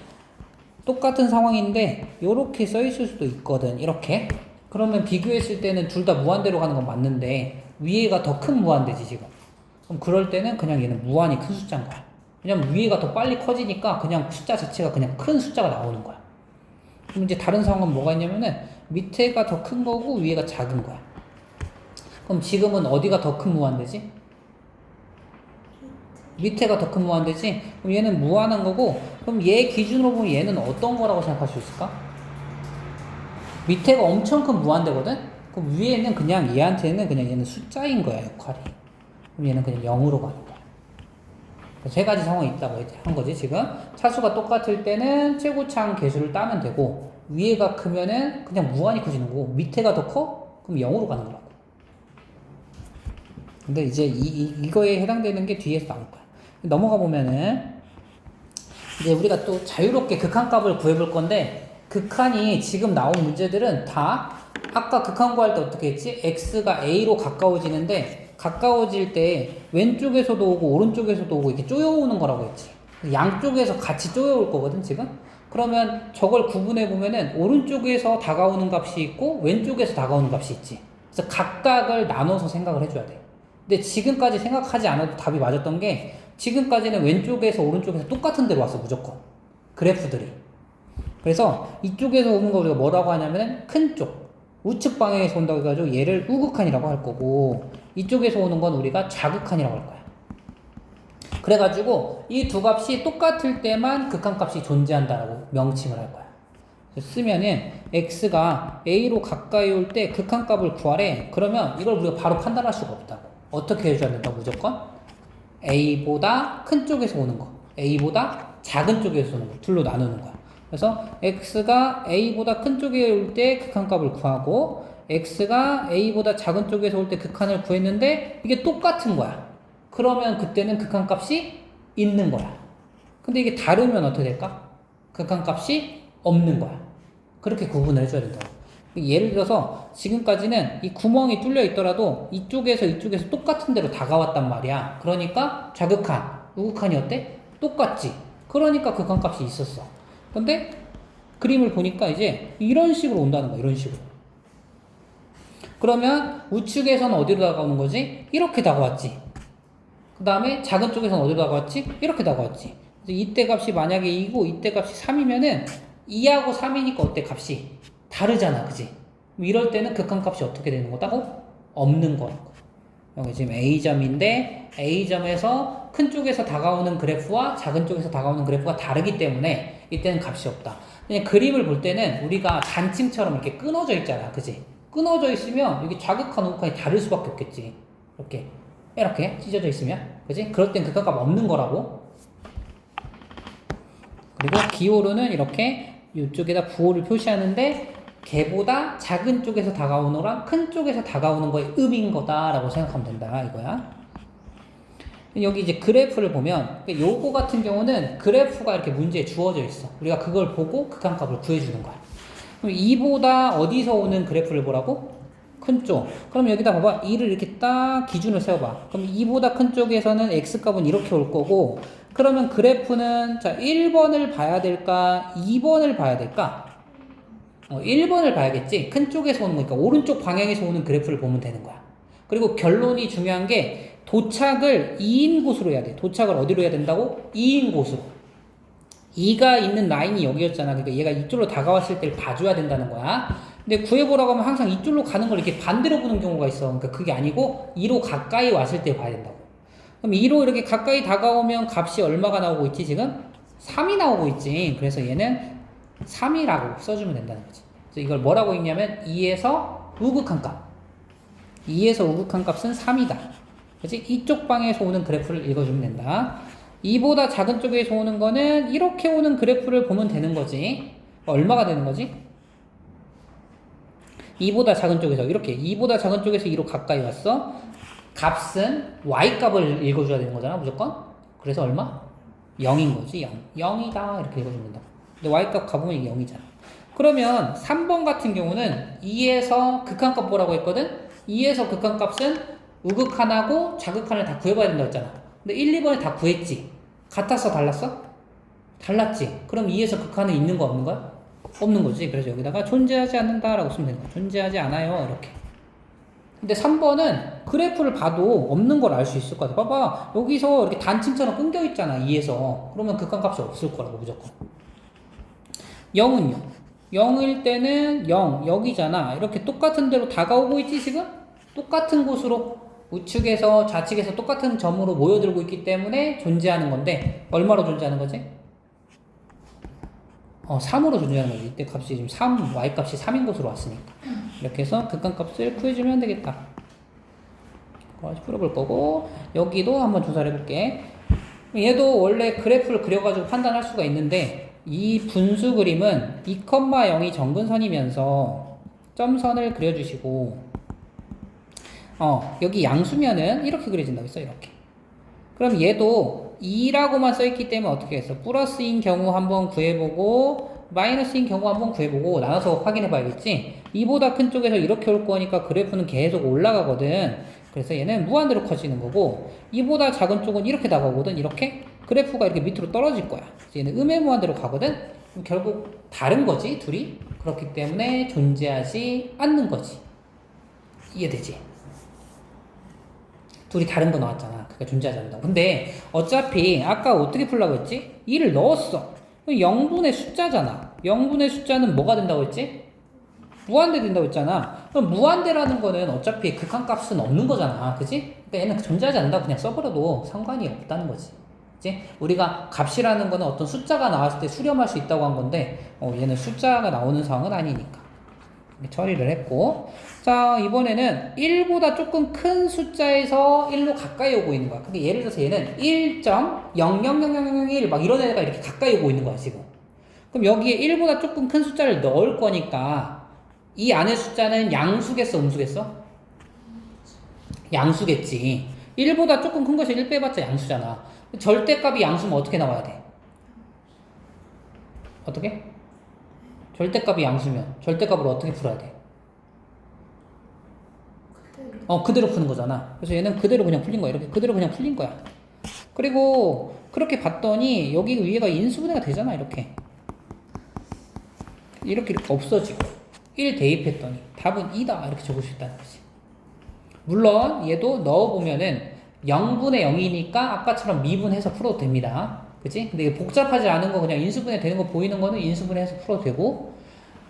S1: 똑같은 상황인데 요렇게 써 있을 수도 있거든. 이렇게. 그러면 비교했을 때는 둘 다 무한대로 가는 건 맞는데 위에가 더 큰 무한대지 지금. 그럼 그럴 때는 그냥 얘는 무한히 큰 숫자인 거야. 왜냐면 위에가 더 빨리 커지니까 그냥 숫자 자체가 그냥 큰 숫자가 나오는 거야. 그럼 이제 다른 상황은 뭐가 있냐면은 밑에가 더 큰 거고 위에가 작은 거야. 그럼 지금은 어디가 더 큰 무한대지? 밑에가 더 큰 무한대지? 그럼 얘는 무한한 거고, 그럼 얘 기준으로 보면 얘는 어떤 거라고 생각할 수 있을까? 밑에가 엄청 큰 무한대거든? 그럼 위에는 그냥 얘한테는 그냥 얘는 숫자인 거야, 역할이. 그럼 얘는 그냥 0으로 가는 거야. 세 가지 상황이 있다고 한 거지, 지금. 차수가 똑같을 때는 최고차항 개수를 따면 되고, 위에가 크면은 그냥 무한히 커지는 거고, 밑에가 더 커? 그럼 0으로 가는 거라고. 근데 이제 이거에 해당되는 게 뒤에서 나올 거야. 넘어가 보면은, 이제 우리가 또 자유롭게 극한값을 구해볼 건데, 극한이 지금 나온 문제들은 다 아까 극한 구할 때 어떻게 했지? x가 a로 가까워지는데 가까워질 때 왼쪽에서도 오고 오른쪽에서도 오고 이렇게 쪼여오는 거라고 했지. 양쪽에서 같이 쪼여올 거거든 지금. 그러면 저걸 구분해 보면은 오른쪽에서 다가오는 값이 있고 왼쪽에서 다가오는 값이 있지. 그래서 각각을 나눠서 생각을 해줘야 돼. 근데 지금까지 생각하지 않아도 답이 맞았던 게 지금까지는 왼쪽에서 오른쪽에서 똑같은 데로 왔어 무조건. 그래프들이. 그래서 이쪽에서 오는 거 우리가 뭐라고 하냐면 큰 쪽 우측 방향에서 온다고 해가지고 얘를 우극한이라고 할 거고 이쪽에서 오는 건 우리가 좌극한이라고 할 거야. 그래가지고 이 두 값이 똑같을 때만 극한값이 존재한다라고 명칭을 할 거야. 쓰면은 x가 a로 가까이 올 때 극한값을 구하래. 그러면 이걸 우리가 바로 판단할 수가 없다고. 어떻게 해줘야 된다 무조건? a보다 큰 쪽에서 오는 거, a보다 작은 쪽에서 오는 거 둘로 나누는 거야. 그래서 x가 a보다 큰 쪽에 올 때 극한값을 구하고 x가 a보다 작은 쪽에서 올 때 극한을 구했는데 이게 똑같은 거야. 그러면 그때는 극한값이 있는 거야. 근데 이게 다르면 어떻게 될까? 극한값이 없는 거야. 그렇게 구분을 해줘야 된다고. 예를 들어서 지금까지는 이 구멍이 뚫려 있더라도 이쪽에서 똑같은 데로 다가왔단 말이야. 그러니까 좌극한, 우극한이 어때? 똑같지. 그러니까 극한값이 있었어. 근데 그림을 보니까 이제 이런 식으로 온다는 거야. 이런 식으로. 그러면 우측에서는 어디로 다가오는 거지? 이렇게 다가왔지. 그 다음에 작은 쪽에서는 어디로 다가왔지? 이렇게 다가왔지. 그래서 이때 값이 만약에 2고 이때 값이 3이면은 2하고 3이니까 어때? 값이 다르잖아. 그지? 이럴 때는 극한값이 어떻게 되는 거다고? 없는 거라고. 여기 지금 A점인데 A점에서 큰 쪽에서 다가오는 그래프와 작은 쪽에서 다가오는 그래프가 다르기 때문에 이때는 값이 없다. 그냥 그림을 볼 때는 우리가 단층처럼 이렇게 끊어져 있잖아. 그지? 끊어져 있으면 여기 좌극한 우극한이 다를 수밖에 없겠지. 이렇게 찢어져 있으면. 그지? 그럴 땐 극한값 없는 거라고. 그리고 기호로는 이렇게 이쪽에다 부호를 표시하는데 걔보다 작은 쪽에서 다가오는 거랑 큰 쪽에서 다가오는 거의 음인 거다라고 생각하면 된다 이거야. 여기 이제 그래프를 보면 요거 같은 경우는 그래프가 이렇게 문제에 주어져 있어. 우리가 그걸 보고 극한값을 구해주는 거야. 그럼 2보다 어디서 오는 그래프를 보라고? 큰 쪽. 그럼 여기다 봐봐. 2를 이렇게 딱 기준을 세워봐. 그럼 2보다 큰 쪽에서는 x값은 이렇게 올 거고, 그러면 그래프는 자 1번을 봐야 될까? 2번을 봐야 될까? 1번을 봐야겠지. 큰 쪽에서 오는 거니까 오른쪽 방향에서 오는 그래프를 보면 되는 거야. 그리고 결론이 중요한 게 도착을 2인 곳으로 해야 돼. 도착을 어디로 해야 된다고? 2인 곳으로. 2가 있는 라인이 여기였잖아. 그러니까 얘가 이쪽으로 다가왔을 때를 봐줘야 된다는 거야. 근데 구해보라고 하면 항상 이쪽으로 가는 걸 이렇게 반대로 보는 경우가 있어. 그러니까 그게 아니고 2로 가까이 왔을 때 봐야 된다고. 그럼 2로 이렇게 가까이 다가오면 값이 얼마가 나오고 있지 지금? 3이 나오고 있지. 그래서 얘는 3이라고 써주면 된다는 거지. 그래서 이걸 뭐라고 읽냐면 2에서 우극한 값. 2에서 우극한 값은 3이다. 그치? 이쪽 방에서 오는 그래프를 읽어주면 된다. 2보다 작은 쪽에서 오는 거는 이렇게 오는 그래프를 보면 되는 거지. 얼마가 되는 거지? 2보다 작은 쪽에서 이렇게 2보다 작은 쪽에서 2로 가까이 왔어. 값은 y값을 읽어줘야 되는 거잖아 무조건. 그래서 얼마? 0인 거지. 0. 0이다 이렇게 읽어주면 된다. 근데 y값 가보면 이게 0이잖아. 그러면 3번 같은 경우는 2에서 극한값 보라고 했거든. 2에서 극한값은 우극한하고 좌극한을 다 구해봐야 된다고 했잖아. 근데 1, 2번에 다 구했지. 같았어 달랐어? 달랐지. 그럼 2에서 극한은 있는 거 없는 거야? 없는 거지. 그래서 여기다가 존재하지 않는다라고 쓰면 되는 거야. 존재하지 않아요 이렇게. 근데 3번은 그래프를 봐도 없는 걸 알 수 있을 것 같아. 봐봐. 여기서 이렇게 단층처럼 끊겨 있잖아. 2에서. 그러면 극한값이 없을 거라고 무조건. 0은요? 0일 때는 0 여기잖아. 이렇게 똑같은 데로 다가오고 있지 지금? 똑같은 곳으로 우측에서 좌측에서 똑같은 점으로 모여들고 있기 때문에 존재하는 건데 얼마로 존재하는 거지? 3으로 존재하는 거지. 이때 값이 지금 3, y값이 3인 곳으로 왔으니까. 이렇게 해서 극한값을 구해주면 되겠다. 다시 풀어볼 거고, 여기도 한번 조사를 해볼게. 얘도 원래 그래프를 그려가지고 판단할 수가 있는데, 이 분수 그림은 2,0이 정근선이면서 점선을 그려주시고, 여기 양수면은 이렇게 그려진다고 했어, 이렇게. 그럼 얘도 2라고만 써있기 때문에 어떻게 했어? 플러스인 경우 한번 구해보고 마이너스인 경우 한번 구해보고 나눠서 확인해봐야겠지? 2보다 큰 쪽에서 이렇게 올 거니까 그래프는 계속 올라가거든. 그래서 얘는 무한대로 커지는 거고 2보다 작은 쪽은 이렇게 다가오거든. 이렇게 그래프가 이렇게 밑으로 떨어질 거야. 그래서 얘는 음의 무한대로 가거든. 그럼 결국 다른 거지 둘이. 그렇기 때문에 존재하지 않는 거지. 이해되지? 둘이 다른 거 나왔잖아. 그러니까 존재하지 않는다. 근데 어차피 아까 어떻게 풀라고 했지? 2를 넣었어. 0분의 숫자잖아. 0분의 숫자는 뭐가 된다고 했지? 무한대 된다고 했잖아. 그럼 무한대라는 거는 어차피 극한값은 없는 거잖아. 그지? 그러니까 얘는 존재하지 않는다 그냥 써버려도 상관이 없다는 거지. 그치? 우리가 값이라는 거는 어떤 숫자가 나왔을 때 수렴할 수 있다고 한 건데 얘는 숫자가 나오는 상황은 아니니까 이렇게 처리를 했고, 자 이번에는 1보다 조금 큰 숫자에서 1로 가까이 오고 있는 거야. 근데 예를 들어서 얘는 1.0000001 막 이런 애가 이렇게 가까이 오고 있는 거야 지금. 그럼 여기에 1보다 조금 큰 숫자를 넣을 거니까 이 안에 숫자는 양수겠어 음수겠어? 양수겠지. 1보다 조금 큰 것이 1 빼봤자 양수잖아. 절대값이 양수면 어떻게 나와야 돼? 어떻게? 절대값이 양수면 절대값으로 어떻게 풀어야 돼? 그대로 푸는 거잖아. 그래서 얘는 그대로 그냥 풀린 거야. 이렇게 그대로 그냥 풀린 거야. 그리고 그렇게 봤더니 여기 위에가 인수분해가 되잖아. 이렇게 없어지고 1 대입했더니 답은 2다 이렇게 적을 수 있다는 거지. 물론 얘도 넣어보면은 0분의 0이니까 아까처럼 미분해서 풀어도 됩니다. 그치? 근데 이게 복잡하지 않은 거 그냥 인수분해 되는 거 보이는 거는 인수분해해서 풀어도 되고,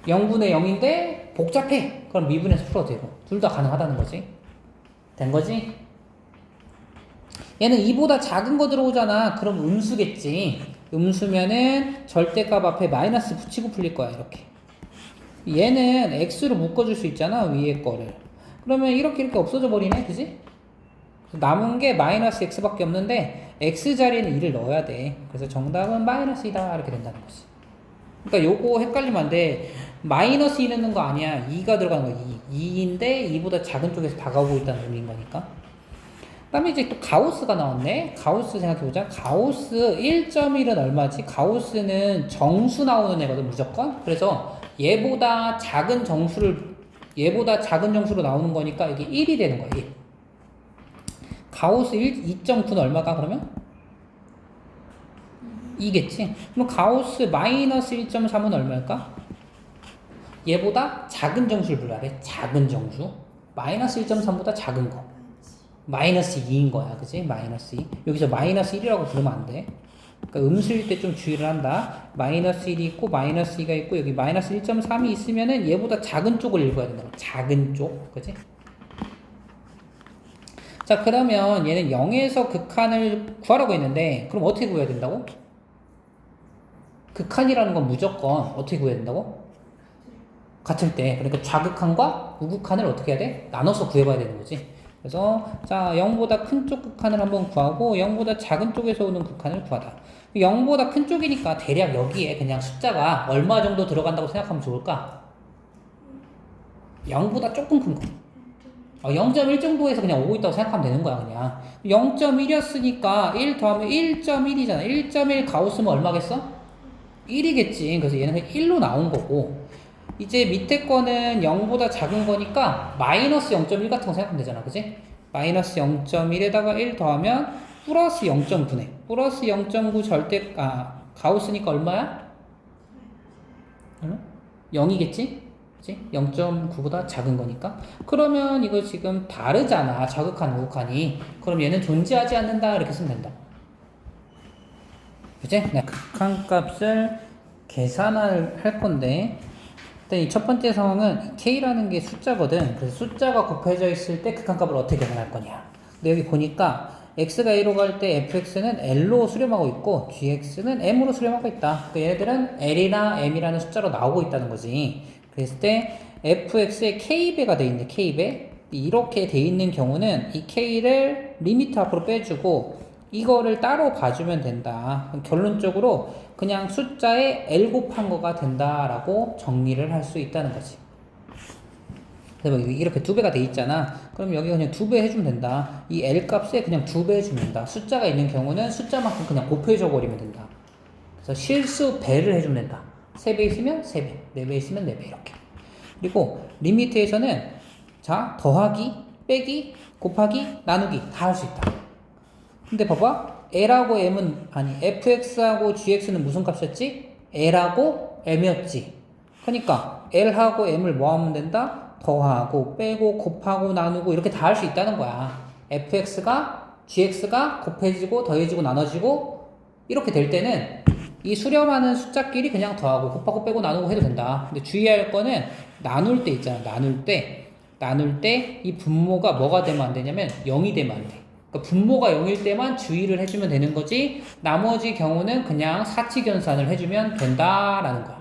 S1: 0분의 0인데 복잡해 그럼 미분해서 풀어도 되고, 둘 다 가능하다는 거지. 된 거지? 얘는 2보다 작은 거 들어오잖아. 그럼 음수겠지. 음수면은 절대값 앞에 마이너스 붙이고 풀릴 거야. 이렇게 얘는 x로 묶어줄 수 있잖아 위에 거를. 그러면 이렇게 없어져 버리네. 그지? 남은 게 마이너스 x밖에 없는데 x 자리에는 2를 넣어야 돼. 그래서 정답은 마이너스 2다 이렇게 된다는 거지. 그러니까 요거 헷갈리면 안 돼. 마이너스 2 넣는 거 아니야. 2가 들어가는 거 2. 2인데 2보다 작은 쪽에서 다가오고 있다는 의미인 거니까. 그 다음에 이제 또 가우스가 나왔네. 가우스 생각해보자. 가우스 1.1은 얼마지? 가우스는 정수 나오는 애거든 무조건. 그래서 얘보다 작은 정수로 나오는 거니까 이게 1이 되는 거야. 1. 가우스 2.9는 얼마가 그러면? 2겠지? 그럼 가우스 마이너스 1.3은 얼마일까? 얘보다 작은 정수를 불러야 돼. 작은 정수. 마이너스 1.3보다 작은 거. 마이너스 2인 거야. 그치? 마이너스 2. 여기서 마이너스 1이라고 부르면 안 돼. 그러니까 음수일 때 좀 주의를 한다. 마이너스 1이 있고 마이너스 2가 있고 여기 마이너스 1.3이 있으면은 얘보다 작은 쪽을 읽어야 된다. 작은 쪽. 그치? 자, 그러면 얘는 0에서 극한을 구하라고 했는데, 그럼 어떻게 구해야 된다고? 극한이라는 건 무조건 어떻게 구해야 된다고? 같을 때. 그러니까 좌극한과 우극한을 어떻게 해야 돼? 나눠서 구해봐야 되는 거지. 그래서 자 0보다 큰 쪽 극한을 한번 구하고 0보다 작은 쪽에서 오는 극한을 구하다. 0보다 큰 쪽이니까 대략 여기에 그냥 숫자가 얼마 정도 들어간다고 생각하면 좋을까? 0보다 조금 큰 거. 0.1 정도에서 그냥 오고 있다고 생각하면 되는 거야. 그냥 0.1이었으니까 1 더하면 1.1이잖아 1.1 가우스면 얼마겠어? 1이겠지. 그래서 얘는 그냥 1로 나온 거고, 이제 밑에 거는 0보다 작은 거니까 마이너스 0.1 같은 거 생각하면 되잖아. 그치? 마이너스 0.1에다가 1 더하면 플러스 0.9네. 플러스 0.9 가우스니까 얼마야? 0이겠지? 그치? 0.9보다 작은 거니까. 그러면 이거 지금 다르잖아. 자극한, 우극한이. 그럼 얘는 존재하지 않는다. 이렇게 쓰면 된다. 그치? 네, 극한값을 계산을 할 건데, 일단 이 첫 번째 상황은 k라는 게 숫자거든. 그래서 숫자가 곱해져 있을 때 극한값을 어떻게 계산할 거냐. 근데 여기 보니까 x가 1로 갈 때 fx는 l로 수렴하고 있고 gx는 m으로 수렴하고 있다. 그러니까 얘네들은 l이나 m이라는 숫자로 나오고 있다는 거지. 그랬을 때 fx에 k배가 돼 있는데 k배 이렇게 돼 있는 경우는 이 k를 리미트 앞으로 빼주고 이거를 따로 봐주면 된다. 결론적으로 그냥 숫자에 L 곱한 거가 된다라고 정리를 할 수 있다는 거지. 그래서 이렇게 2배가 돼 있잖아. 그럼 여기 그냥 2배 해주면 된다. 이 L 값에 그냥 2배 해주면 된다. 숫자가 있는 경우는 숫자만큼 그냥 곱해줘 버리면 된다. 그래서 실수 배를 해주면 된다. 3배 있으면 3배, 4배 있으면 4배 이렇게. 그리고 리미트에서는 자 더하기, 빼기, 곱하기, 나누기 다 할 수 있다. 근데 봐봐. L하고 M은 fx하고 gx는 무슨 값이었지? L하고 M이었지. 그러니까 L하고 M을 뭐 하면 된다? 더하고 빼고 곱하고 나누고 이렇게 다 할 수 있다는 거야. fx가 gx가 곱해지고 더해지고 나눠지고 이렇게 될 때는 이 수렴하는 숫자끼리 그냥 더하고 곱하고 빼고 나누고 해도 된다. 근데 주의할 거는 나눌 때 있잖아. 나눌 때 이 분모가 뭐가 되면 안 되냐면 0이 되면 안 돼. 그러니까 그러니까 분모가 0일 때만 주의를 해주면 되는 거지 나머지 경우는 그냥 사치견산을 해주면 된다라는 거야.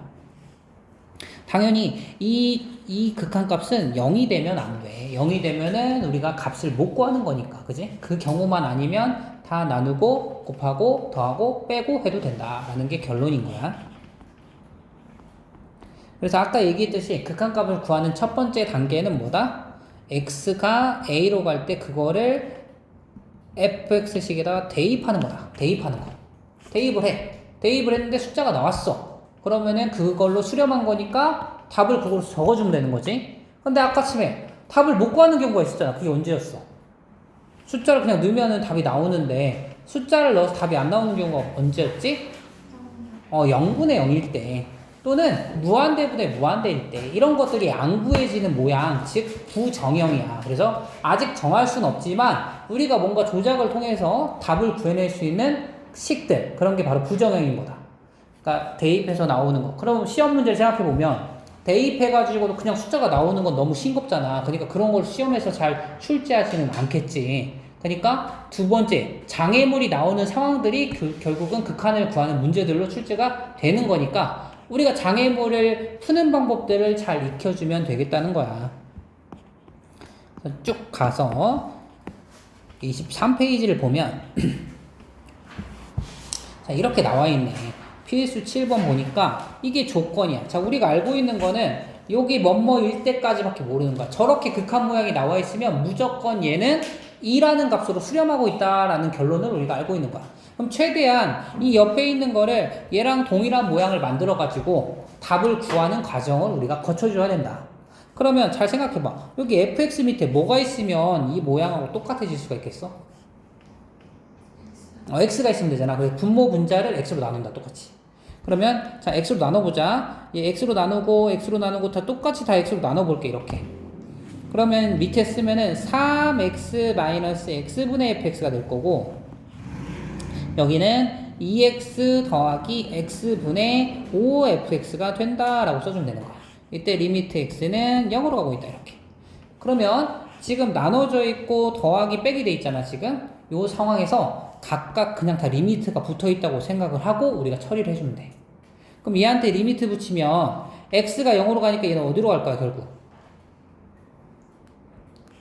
S1: 당연히 이 극한값은 0이 되면 안 돼. 0이 되면은 우리가 값을 못 구하는 거니까, 그지? 그 경우만 아니면 다 나누고 곱하고 더하고 빼고 해도 된다라는 게 결론인 거야. 그래서 아까 얘기했듯이 극한값을 구하는 첫 번째 단계는 뭐다? x가 a로 갈 때 그거를 fx식에다가 대입하는 거다. 대입하는 거. 대입을 해. 대입을 했는데 숫자가 나왔어. 그러면은 그걸로 수렴한 거니까 답을 그걸로 적어주면 되는 거지. 근데 아까쯤에 답을 못 구하는 경우가 있었잖아. 그게 언제였어? 숫자를 그냥 넣으면은 답이 나오는데 숫자를 넣어서 답이 안 나오는 경우가 언제였지? 0분의 0일 때 또는 무한대분의 무한대일 때 이런 것들이 안 구해지는 모양, 즉 부정형이야. 그래서 아직 정할 수는 없지만 우리가 뭔가 조작을 통해서 답을 구해낼 수 있는 식들, 그런 게 바로 부정형인 거다. 그러니까 대입해서 나오는 거. 그럼 시험 문제를 생각해보면 대입해가지고도 그냥 숫자가 나오는 건 너무 싱겁잖아. 그러니까 그런 걸 시험에서 잘 출제하지는 않겠지. 그러니까 두 번째, 장애물이 나오는 상황들이 결국은 극한을 구하는 문제들로 출제가 되는 거니까 우리가 장애물을 푸는 방법들을 잘 익혀주면 되겠다는 거야. 쭉 가서 23페이지를 보면 자, 이렇게 나와 있네. 필수 7번 보니까 이게 조건이야. 자, 우리가 알고 있는 거는 여기 뭐뭐일 때까지밖에 모르는 거야. 저렇게 극한 모양이 나와 있으면 무조건 얘는 2라는 값으로 수렴하고 있다라는 결론을 우리가 알고 있는 거야. 그럼 최대한 이 옆에 있는 거를 얘랑 동일한 모양을 만들어 가지고 답을 구하는 과정을 우리가 거쳐줘야 된다. 그러면 잘 생각해봐. 여기 fx 밑에 뭐가 있으면 이 모양하고 똑같아질 수가 있겠어? x가 있으면 되잖아. 그래서 분모 분자를 x로 나눈다. 똑같이. 그러면 자 x로 나눠보자. 얘 x로 나누고 다 똑같이 다 x로 나눠볼게. 이렇게. 그러면 밑에 쓰면은 3x-x분의 fx가 될 거고 여기는 2x 더하기 x분의 5fx가 된다라고 써주면 되는 거야. 이때 리미트 x는 0으로 가고 있다. 이렇게. 그러면 지금 나눠져 있고 더하기 빼기 돼 있잖아. 지금 이 상황에서 각각 그냥 다 리미트가 붙어 있다고 생각을 하고 우리가 처리를 해주면 돼. 그럼 얘한테 리미트 붙이면 x가 0으로 가니까 얘는 어디로 갈 거야 결국?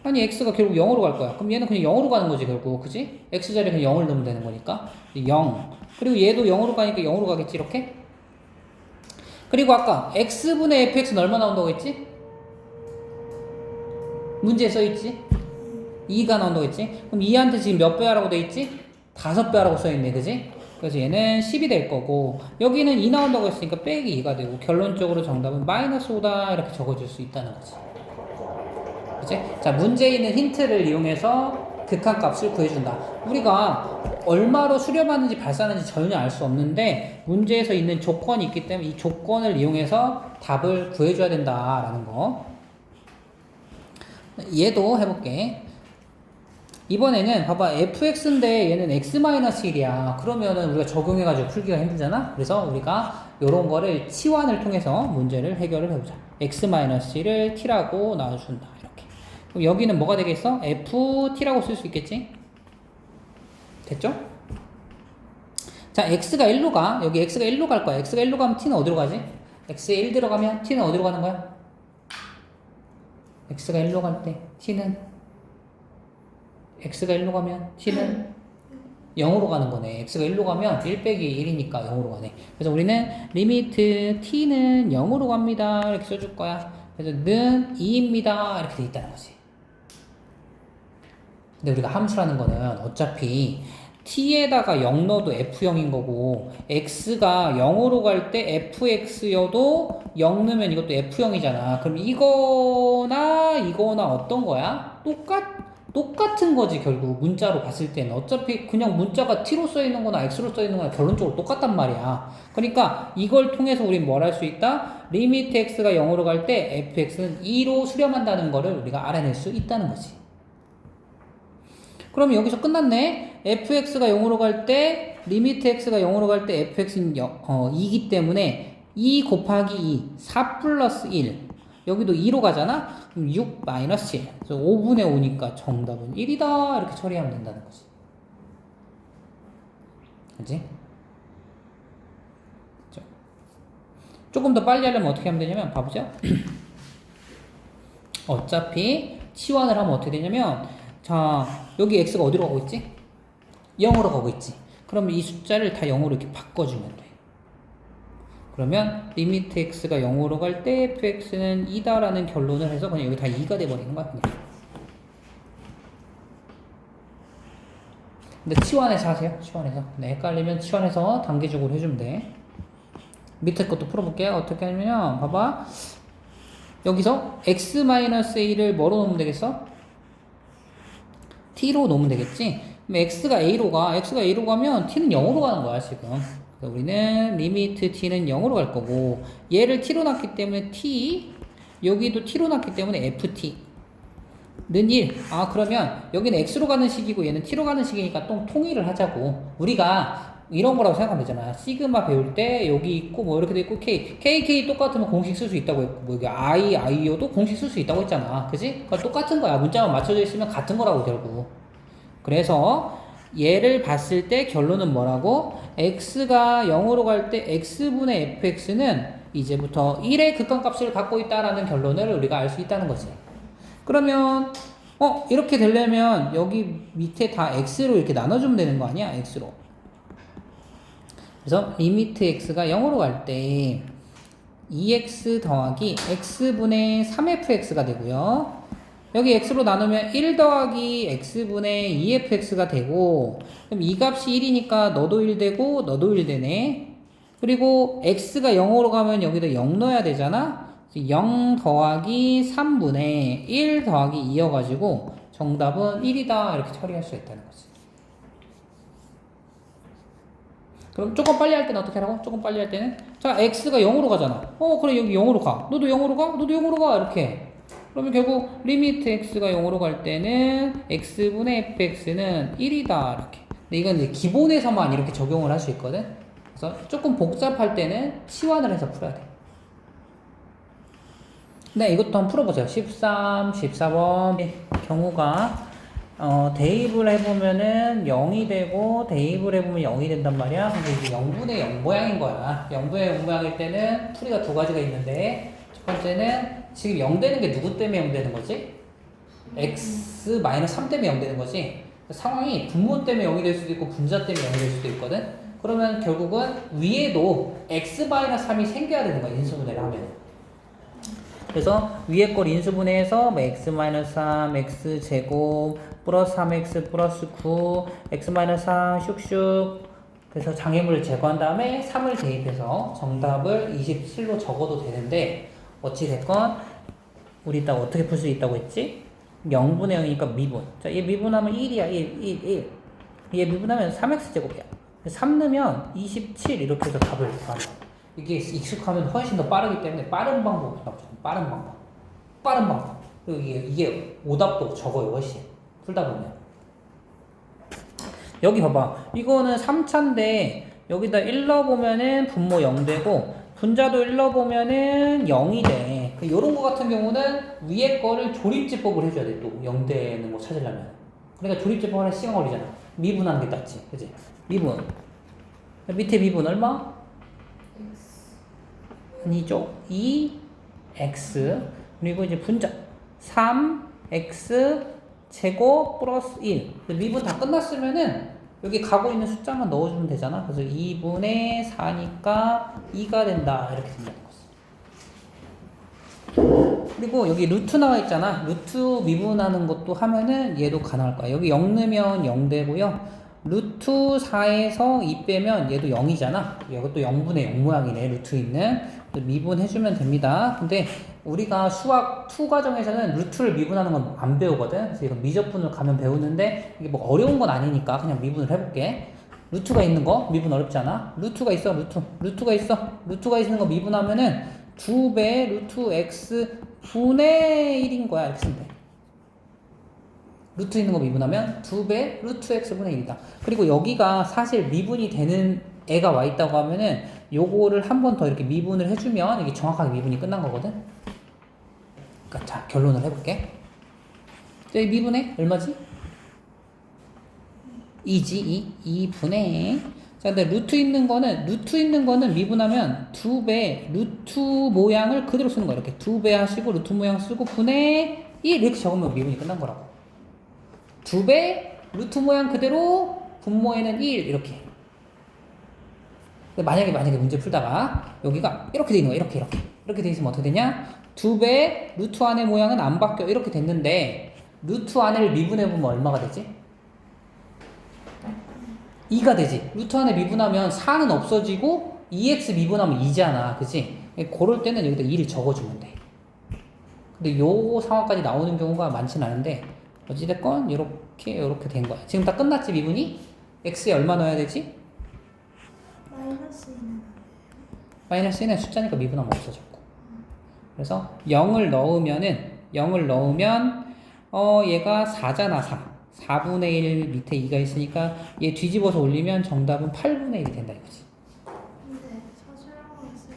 S1: 아니 x가 결국 0으로 갈 거야. 그럼 얘는 그냥 0으로 가는 거지 결국. 그지? x자리에 그냥 0을 넣으면 되는 거니까 0. 그리고 얘도 0으로 가니까 0으로 가겠지 이렇게? 그리고 아까 x분의 fx는 얼마 나온다고 했지? 문제에 써있지? 2가 나온다고 했지? 그럼 2한테 지금 몇 배 하라고 돼 있지? 5배 하라고 써있네. 그지? 그래서 얘는 10이 될 거고 여기는 2 나온다고 했으니까 빼기 2가 되고 결론적으로 정답은 마이너스 5다 이렇게 적어줄 수 있다는 거지. 그치? 자, 문제에 있는 힌트를 이용해서 극한값을 구해준다. 우리가 얼마로 수렴하는지 발산하는지 전혀 알 수 없는데 문제에서 있는 조건이 있기 때문에 이 조건을 이용해서 답을 구해줘야 된다라는 거. 얘도 해볼게. 이번에는 봐봐 fx인데 얘는 x-1이야. 그러면은 우리가 적용해가지고 풀기가 힘들잖아. 그래서 우리가 요런 거를 치환을 통해서 문제를 해결을 해보자. x-1을 t라고 나와준다. 이렇게. 그럼 여기는 뭐가 되겠어? ft라고 쓸 수 있겠지? 됐죠? 자, x가 1로 가. 여기 x가 1로 갈 거야. x가 1로 가면 t는 어디로 가지? x에 1 들어가면 t는 어디로 가는 거야? x가 1로 갈 때 t는 x가 1로 가면 t는 0으로 가는 거네. x가 1로 가면 1 빼기 1이니까 0으로 가네. 그래서 우리는 리미트 t는 0으로 갑니다. 이렇게 써줄 거야. 그래서 는 2입니다. 이렇게 돼 있다는 거지. 근데 우리가 함수라는 거는 어차피 t에다가 0 넣어도 f형인 거고 x가 0으로 갈 때 fx여도 0 넣으면 이것도 f형이잖아. 그럼 이거나 어떤 거야? 똑같은 거지. 결국 문자로 봤을 때는 어차피 그냥 문자가 t로 써있는 거나 x로 써있는 거나 결론적으로 똑같단 말이야. 그러니까 이걸 통해서 우리는 뭘 할 수 있다? 리미트 x가 0으로 갈 때 fx는 2로 수렴한다는 거를 우리가 알아낼 수 있다는 거지. 그럼 여기서 끝났네. fx가 0으로 갈 때 리미트 x가 0으로 갈 때 fx는 2이기 때문에 2 곱하기 2 4 플러스 1 여기도 2로 가잖아? 그럼 6 마이너스 1. 그래서 5분의 5니까 정답은 1이다. 이렇게 처리하면 된다는 거지. 그치? 조금 더 빨리 하려면 어떻게 하면 되냐면, 봐보자. 어차피 치환을 하면 어떻게 되냐면, 자, 여기 x가 어디로 가고 있지? 0으로 가고 있지. 그러면 이 숫자를 다 0으로 이렇게 바꿔주면 돼. 그러면 리미트 x가 0으로 갈 때 fx는 2다라는 결론을 해서 그냥 여기 다 2가 돼버리는 거야, 그냥. 근데 치환해서 하세요. 치환해서. 네, 헷갈리면 치환해서 단계적으로 해주면 돼. 밑에 것도 풀어볼게요. 어떻게 하냐면, 봐봐. 여기서 x-a를 뭐로 놓으면 되겠어? t로 놓으면 되겠지? 그럼 x가 a로 가면 t는 0으로 가는 거야, 지금. 그래서 우리는 리미트 t는 0으로 갈 거고, 얘를 t로 놨기 때문에 t, 여기도 t로 놨기 때문에 ft. 는 1. 아, 그러면 여기는 x로 가는 식이고 얘는 t로 가는 식이니까 또 통일을 하자고. 우리가 이런 거라고 생각하면 되잖아. 시그마 배울 때 여기 있고 뭐 이렇게 돼 있고 k 똑같으면 공식 쓸 수 있다고 했고, 뭐 여기 i오도 공식 쓸 수 있다고 했잖아. 그지? 그러니까 똑같은 거야. 문자만 맞춰져 있으면 같은 거라고 결국. 그래서 얘를 봤을 때 결론은 뭐라고? x가 0으로 갈 때 x분의 fx는 이제부터 1의 극한값을 갖고 있다라는 결론을 우리가 알 수 있다는 거지. 그러면 이렇게 되려면 여기 밑에 다 x로 이렇게 나눠주면 되는 거 아니야? x로. 그래서 리미트 x가 0으로 갈 때 2x 더하기 x분의 3fx가 되고요. 여기 x로 나누면 1 더하기 x분의 2fx가 되고, 그럼 이 값이 1이니까 너도 1 되고 너도 1 되네. 그리고 x가 0으로 가면 여기다 0 넣어야 되잖아. 0 더하기 3분의 1 더하기 2여가지고 정답은 1이다. 이렇게 처리할 수 있다는 거지. 그럼 조금 빨리 할 때는 어떻게 하라고? 조금 빨리 할 때는, 자, x가 0으로 가잖아. 그래, 여기 0으로 가. 너도 0으로 가? 너도 0으로 가. 이렇게. 그러면 결국 리미트 x가 0으로 갈 때는 x분의 fx는 1이다. 이렇게. 근데 이건 이제 기본에서만 이렇게 적용을 할 수 있거든. 그래서 조금 복잡할 때는 치환을 해서 풀어야 돼. 네, 이것도 한번 풀어보세요. 13, 14번 경우가 대입을 해보면은 0이 되고 대입을 해보면 0이 된단 말이야. 근데 이게 0분의 0 모양인 거야. 0분의 0 모양일 때는 풀이가 두 가지가 있는데, 첫 번째는 지금 0 되는 게 누구 때문에 0 되는 거지? x-3 때문에 0 되는 거지. 상황이 분모 때문에 0이 될 수도 있고 분자 때문에 0이 될 수도 있거든. 그러면 결국은 위에도 x-3이 생겨야 되는 거야, 인수분해를 하면. 그래서 위에 걸 인수분해해서 뭐 x-3 x제곱 플러스 3x 플러스 9 x-3 슉슉, 그래서 장애물을 제거한 다음에 3을 대입해서 정답을 27로 적어도 되는데, 어찌됐건 우리 이따 어떻게 풀 수 있다고 했지? 0분의 0이니까 미분. 자, 얘 미분하면 1이야. 1. 얘 미분하면 3x제곱이야. 3 넣으면 27 이렇게 해서 답을 구하는 거야. 이게 익숙하면 훨씬 더 빠르기 때문에 빠른 방법으로 나오죠. 빠른 방법. 그리고 이게 오답도 적어요, 훨씬. 풀다 보면. 여기 봐봐. 이거는 3차인데, 여기다 1 넣어보면은 분모 0 되고, 분자도 1 넣어보면은 0이 돼. 요런 거 같은 경우는 위에 거를 조립제법을 해줘야 돼, 또. 0 되는 거 찾으려면. 그러니까 조립제법 하나 시간 걸리잖아. 미분하는 게 낫지. 그지? 미분. 밑에 미분 얼마? 아니죠. 2x. 그리고 이제 분자. 3x 제곱 플러스 1. 미분 다 끝났으면은 여기 가고 있는 숫자만 넣어주면 되잖아. 그래서 2분의 4니까 2가 된다. 이렇게 된다는 거지. 그리고 여기 루트 나와 있잖아. 루트 미분하는 것도 하면은 얘도 가능할 거야. 여기 0 넣으면 0 되고요. 루트 4에서 2 빼면 얘도 0이잖아. 이것도 0분의 0 모양이네. 루트 있는. 미분해주면 됩니다. 근데 우리가 수학 2 과정에서는 루트를 미분하는 건 안 배우거든. 그래서 이거 미적분을 가면 배우는데, 이게 뭐 어려운 건 아니니까 그냥 미분을 해볼게. 루트가 있는 거 미분 어렵지 않아? 루트가 있어. 루트가 있는 거 미분하면은 2배 루트 x 분의 1인 거야. 이렇게 쓰면 돼. 루트 있는 거 미분하면 2배 루트 x 분의 1이다. 그리고 여기가 사실 미분이 되는 애가 와 있다고 하면은 요거를 한 번 더 이렇게 미분을 해주면 이게 정확하게 미분이 끝난 거거든. 그러니까 자 결론을 해볼게. 자, 이 미분의 얼마지? 2지 2분의. 자, 근데 루트 있는 거는 미분하면 2배 루트 모양을 그대로 쓰는 거야. 이렇게 2배 하시고 루트 모양 쓰고 분의 1 이렇게 적으면 미분이 끝난 거라고. 2배 루트 모양 그대로 분모에는 1 이렇게. 만약에 문제 풀다가 여기가 이렇게 돼 있는 거야. 이렇게 돼 있으면 어떻게 되냐? 2배 루트 안의 모양은 안 바뀌어. 이렇게 됐는데 루트 안을 미분해보면 얼마가 되지? 2가 되지. 루트 안에 미분하면 4는 없어지고 2x 미분하면 2잖아. 그치? 그럴 때는 여기다 2를 적어주면 돼. 근데 요 상황까지 나오는 경우가 많진 않은데 어찌됐건 이렇게 된 거야. 지금 다 끝났지 미분이? x에 얼마 넣어야 되지?
S2: 마이너스 2는
S1: 숫자니까 미분하면 없어졌고. 그래서 0을 넣으면 얘가 4잖아 4. 4분의 1 밑에 2가 있으니까 얘 뒤집어서 올리면 정답은 8분의 1이 된다 이거지.
S2: 근데 서술형은 쓰는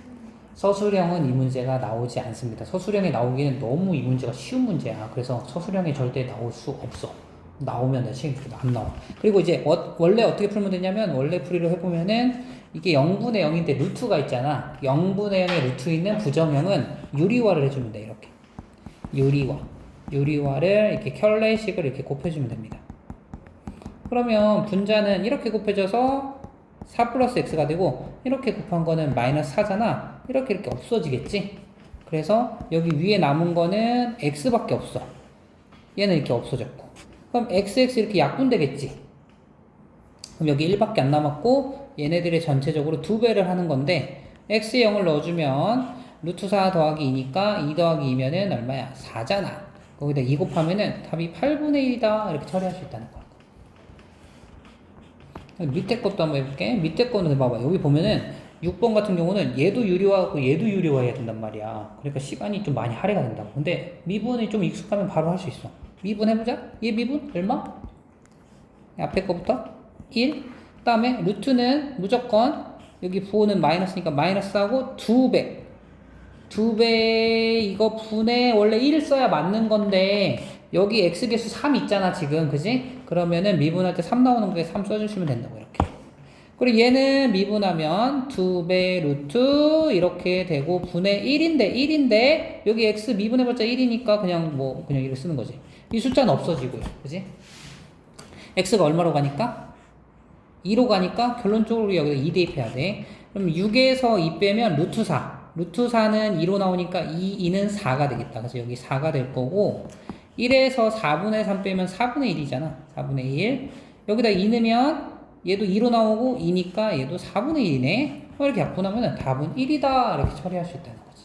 S1: 서술형은 이 문제가 나오지 않습니다. 서술형에 나오기는 너무 이 문제가 쉬운 문제야. 그래서 서술형에 절대 나올 수 없어. 나오면 내 시행도 안 나와. 그리고 이제 원래 어떻게 풀면 되냐면 원래 풀이로 해보면은 이게 0분의 0인데 루트가 있잖아. 0분의 0에 루트 있는 부정형은 유리화를 해주면 돼. 이렇게 유리화를 이렇게 켤레식을 이렇게 곱해주면 됩니다. 그러면 분자는 이렇게 곱해져서 4 플러스 x가 되고 이렇게 곱한 거는 마이너스 4잖아. 이렇게 없어지겠지. 그래서 여기 위에 남은 거는 x밖에 없어. 얘는 이렇게 없어졌고. 그럼 xx 이렇게 약분되겠지. 그럼 여기 1밖에 안 남았고 얘네들의 전체적으로 2배를 하는 건데 x에 0을 넣어주면 루트 4 더하기 2니까 2 더하기 2면은 얼마야? 4잖아. 거기다 2 곱하면은 답이 8분의 1이다. 이렇게 처리할 수 있다는 거야. 밑에 것도 한번 해볼게. 밑에 거는 봐봐. 여기 보면은 6번 같은 경우는 얘도 유리화하고 얘도 유리화해야 된단 말이야. 그러니까 시간이 좀 많이 할애가 된다고. 근데 미분이 좀 익숙하면 바로 할 수 있어. 미분 해보자. 얘 미분 얼마? 앞에 거부터 1. 그 다음에 루트는 무조건 여기 부호는 마이너스니까 마이너스하고 2배. 2배 이거 분의 원래 1을 써야 맞는 건데 여기 x개수 3 있잖아 지금. 그지? 그러면은 미분할 때 3 나오는 거에 3 써주시면 된다고 이렇게. 그리고 얘는 미분하면 2배 루트 이렇게 되고 분의 1인데 여기 x 미분해봤자 1이니까 그냥 그냥 이렇게 쓰는 거지. 이 숫자는 없어지고요. 그지? x가 얼마로 가니까? 2로 가니까 결론적으로 여기다 2 대입해야 돼. 그럼 6에서 2 빼면 루트 4. 루트 4는 2로 나오니까 2는 4가 되겠다. 그래서 여기 4가 될 거고 1에서 4분의 3 빼면 4분의 1이잖아. 4분의 1. 여기다 2 넣으면 얘도 2로 나오고 2니까 얘도 4분의 1이네. 이렇게 약분하면 답은 1이다. 이렇게 처리할 수 있다는 거지.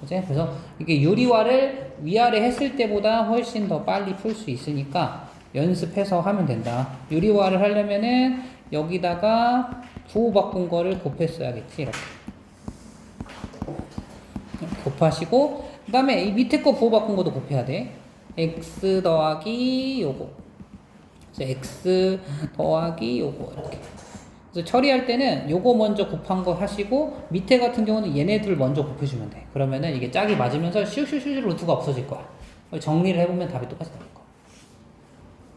S1: 그치? 그래서 이게 유리화를 위아래 했을 때보다 훨씬 더 빨리 풀 수 있으니까 연습해서 하면 된다. 유리화를 하려면은 여기다가 부호 바꾼 거를 곱했어야겠지. 이렇게 곱하시고 그 다음에 이 밑에 거 부호 바꾼 것도 곱해야 돼. x 더하기 요거. 그래서 x 더하기 요거 이렇게. 그래서 처리할 때는 요거 먼저 곱한 거 하시고 밑에 같은 경우는 얘네들 먼저 곱해주면 돼. 그러면은 이게 짝이 맞으면서 슈슈슈 루트가 없어질 거야. 정리를 해보면 답이 똑같이 나와.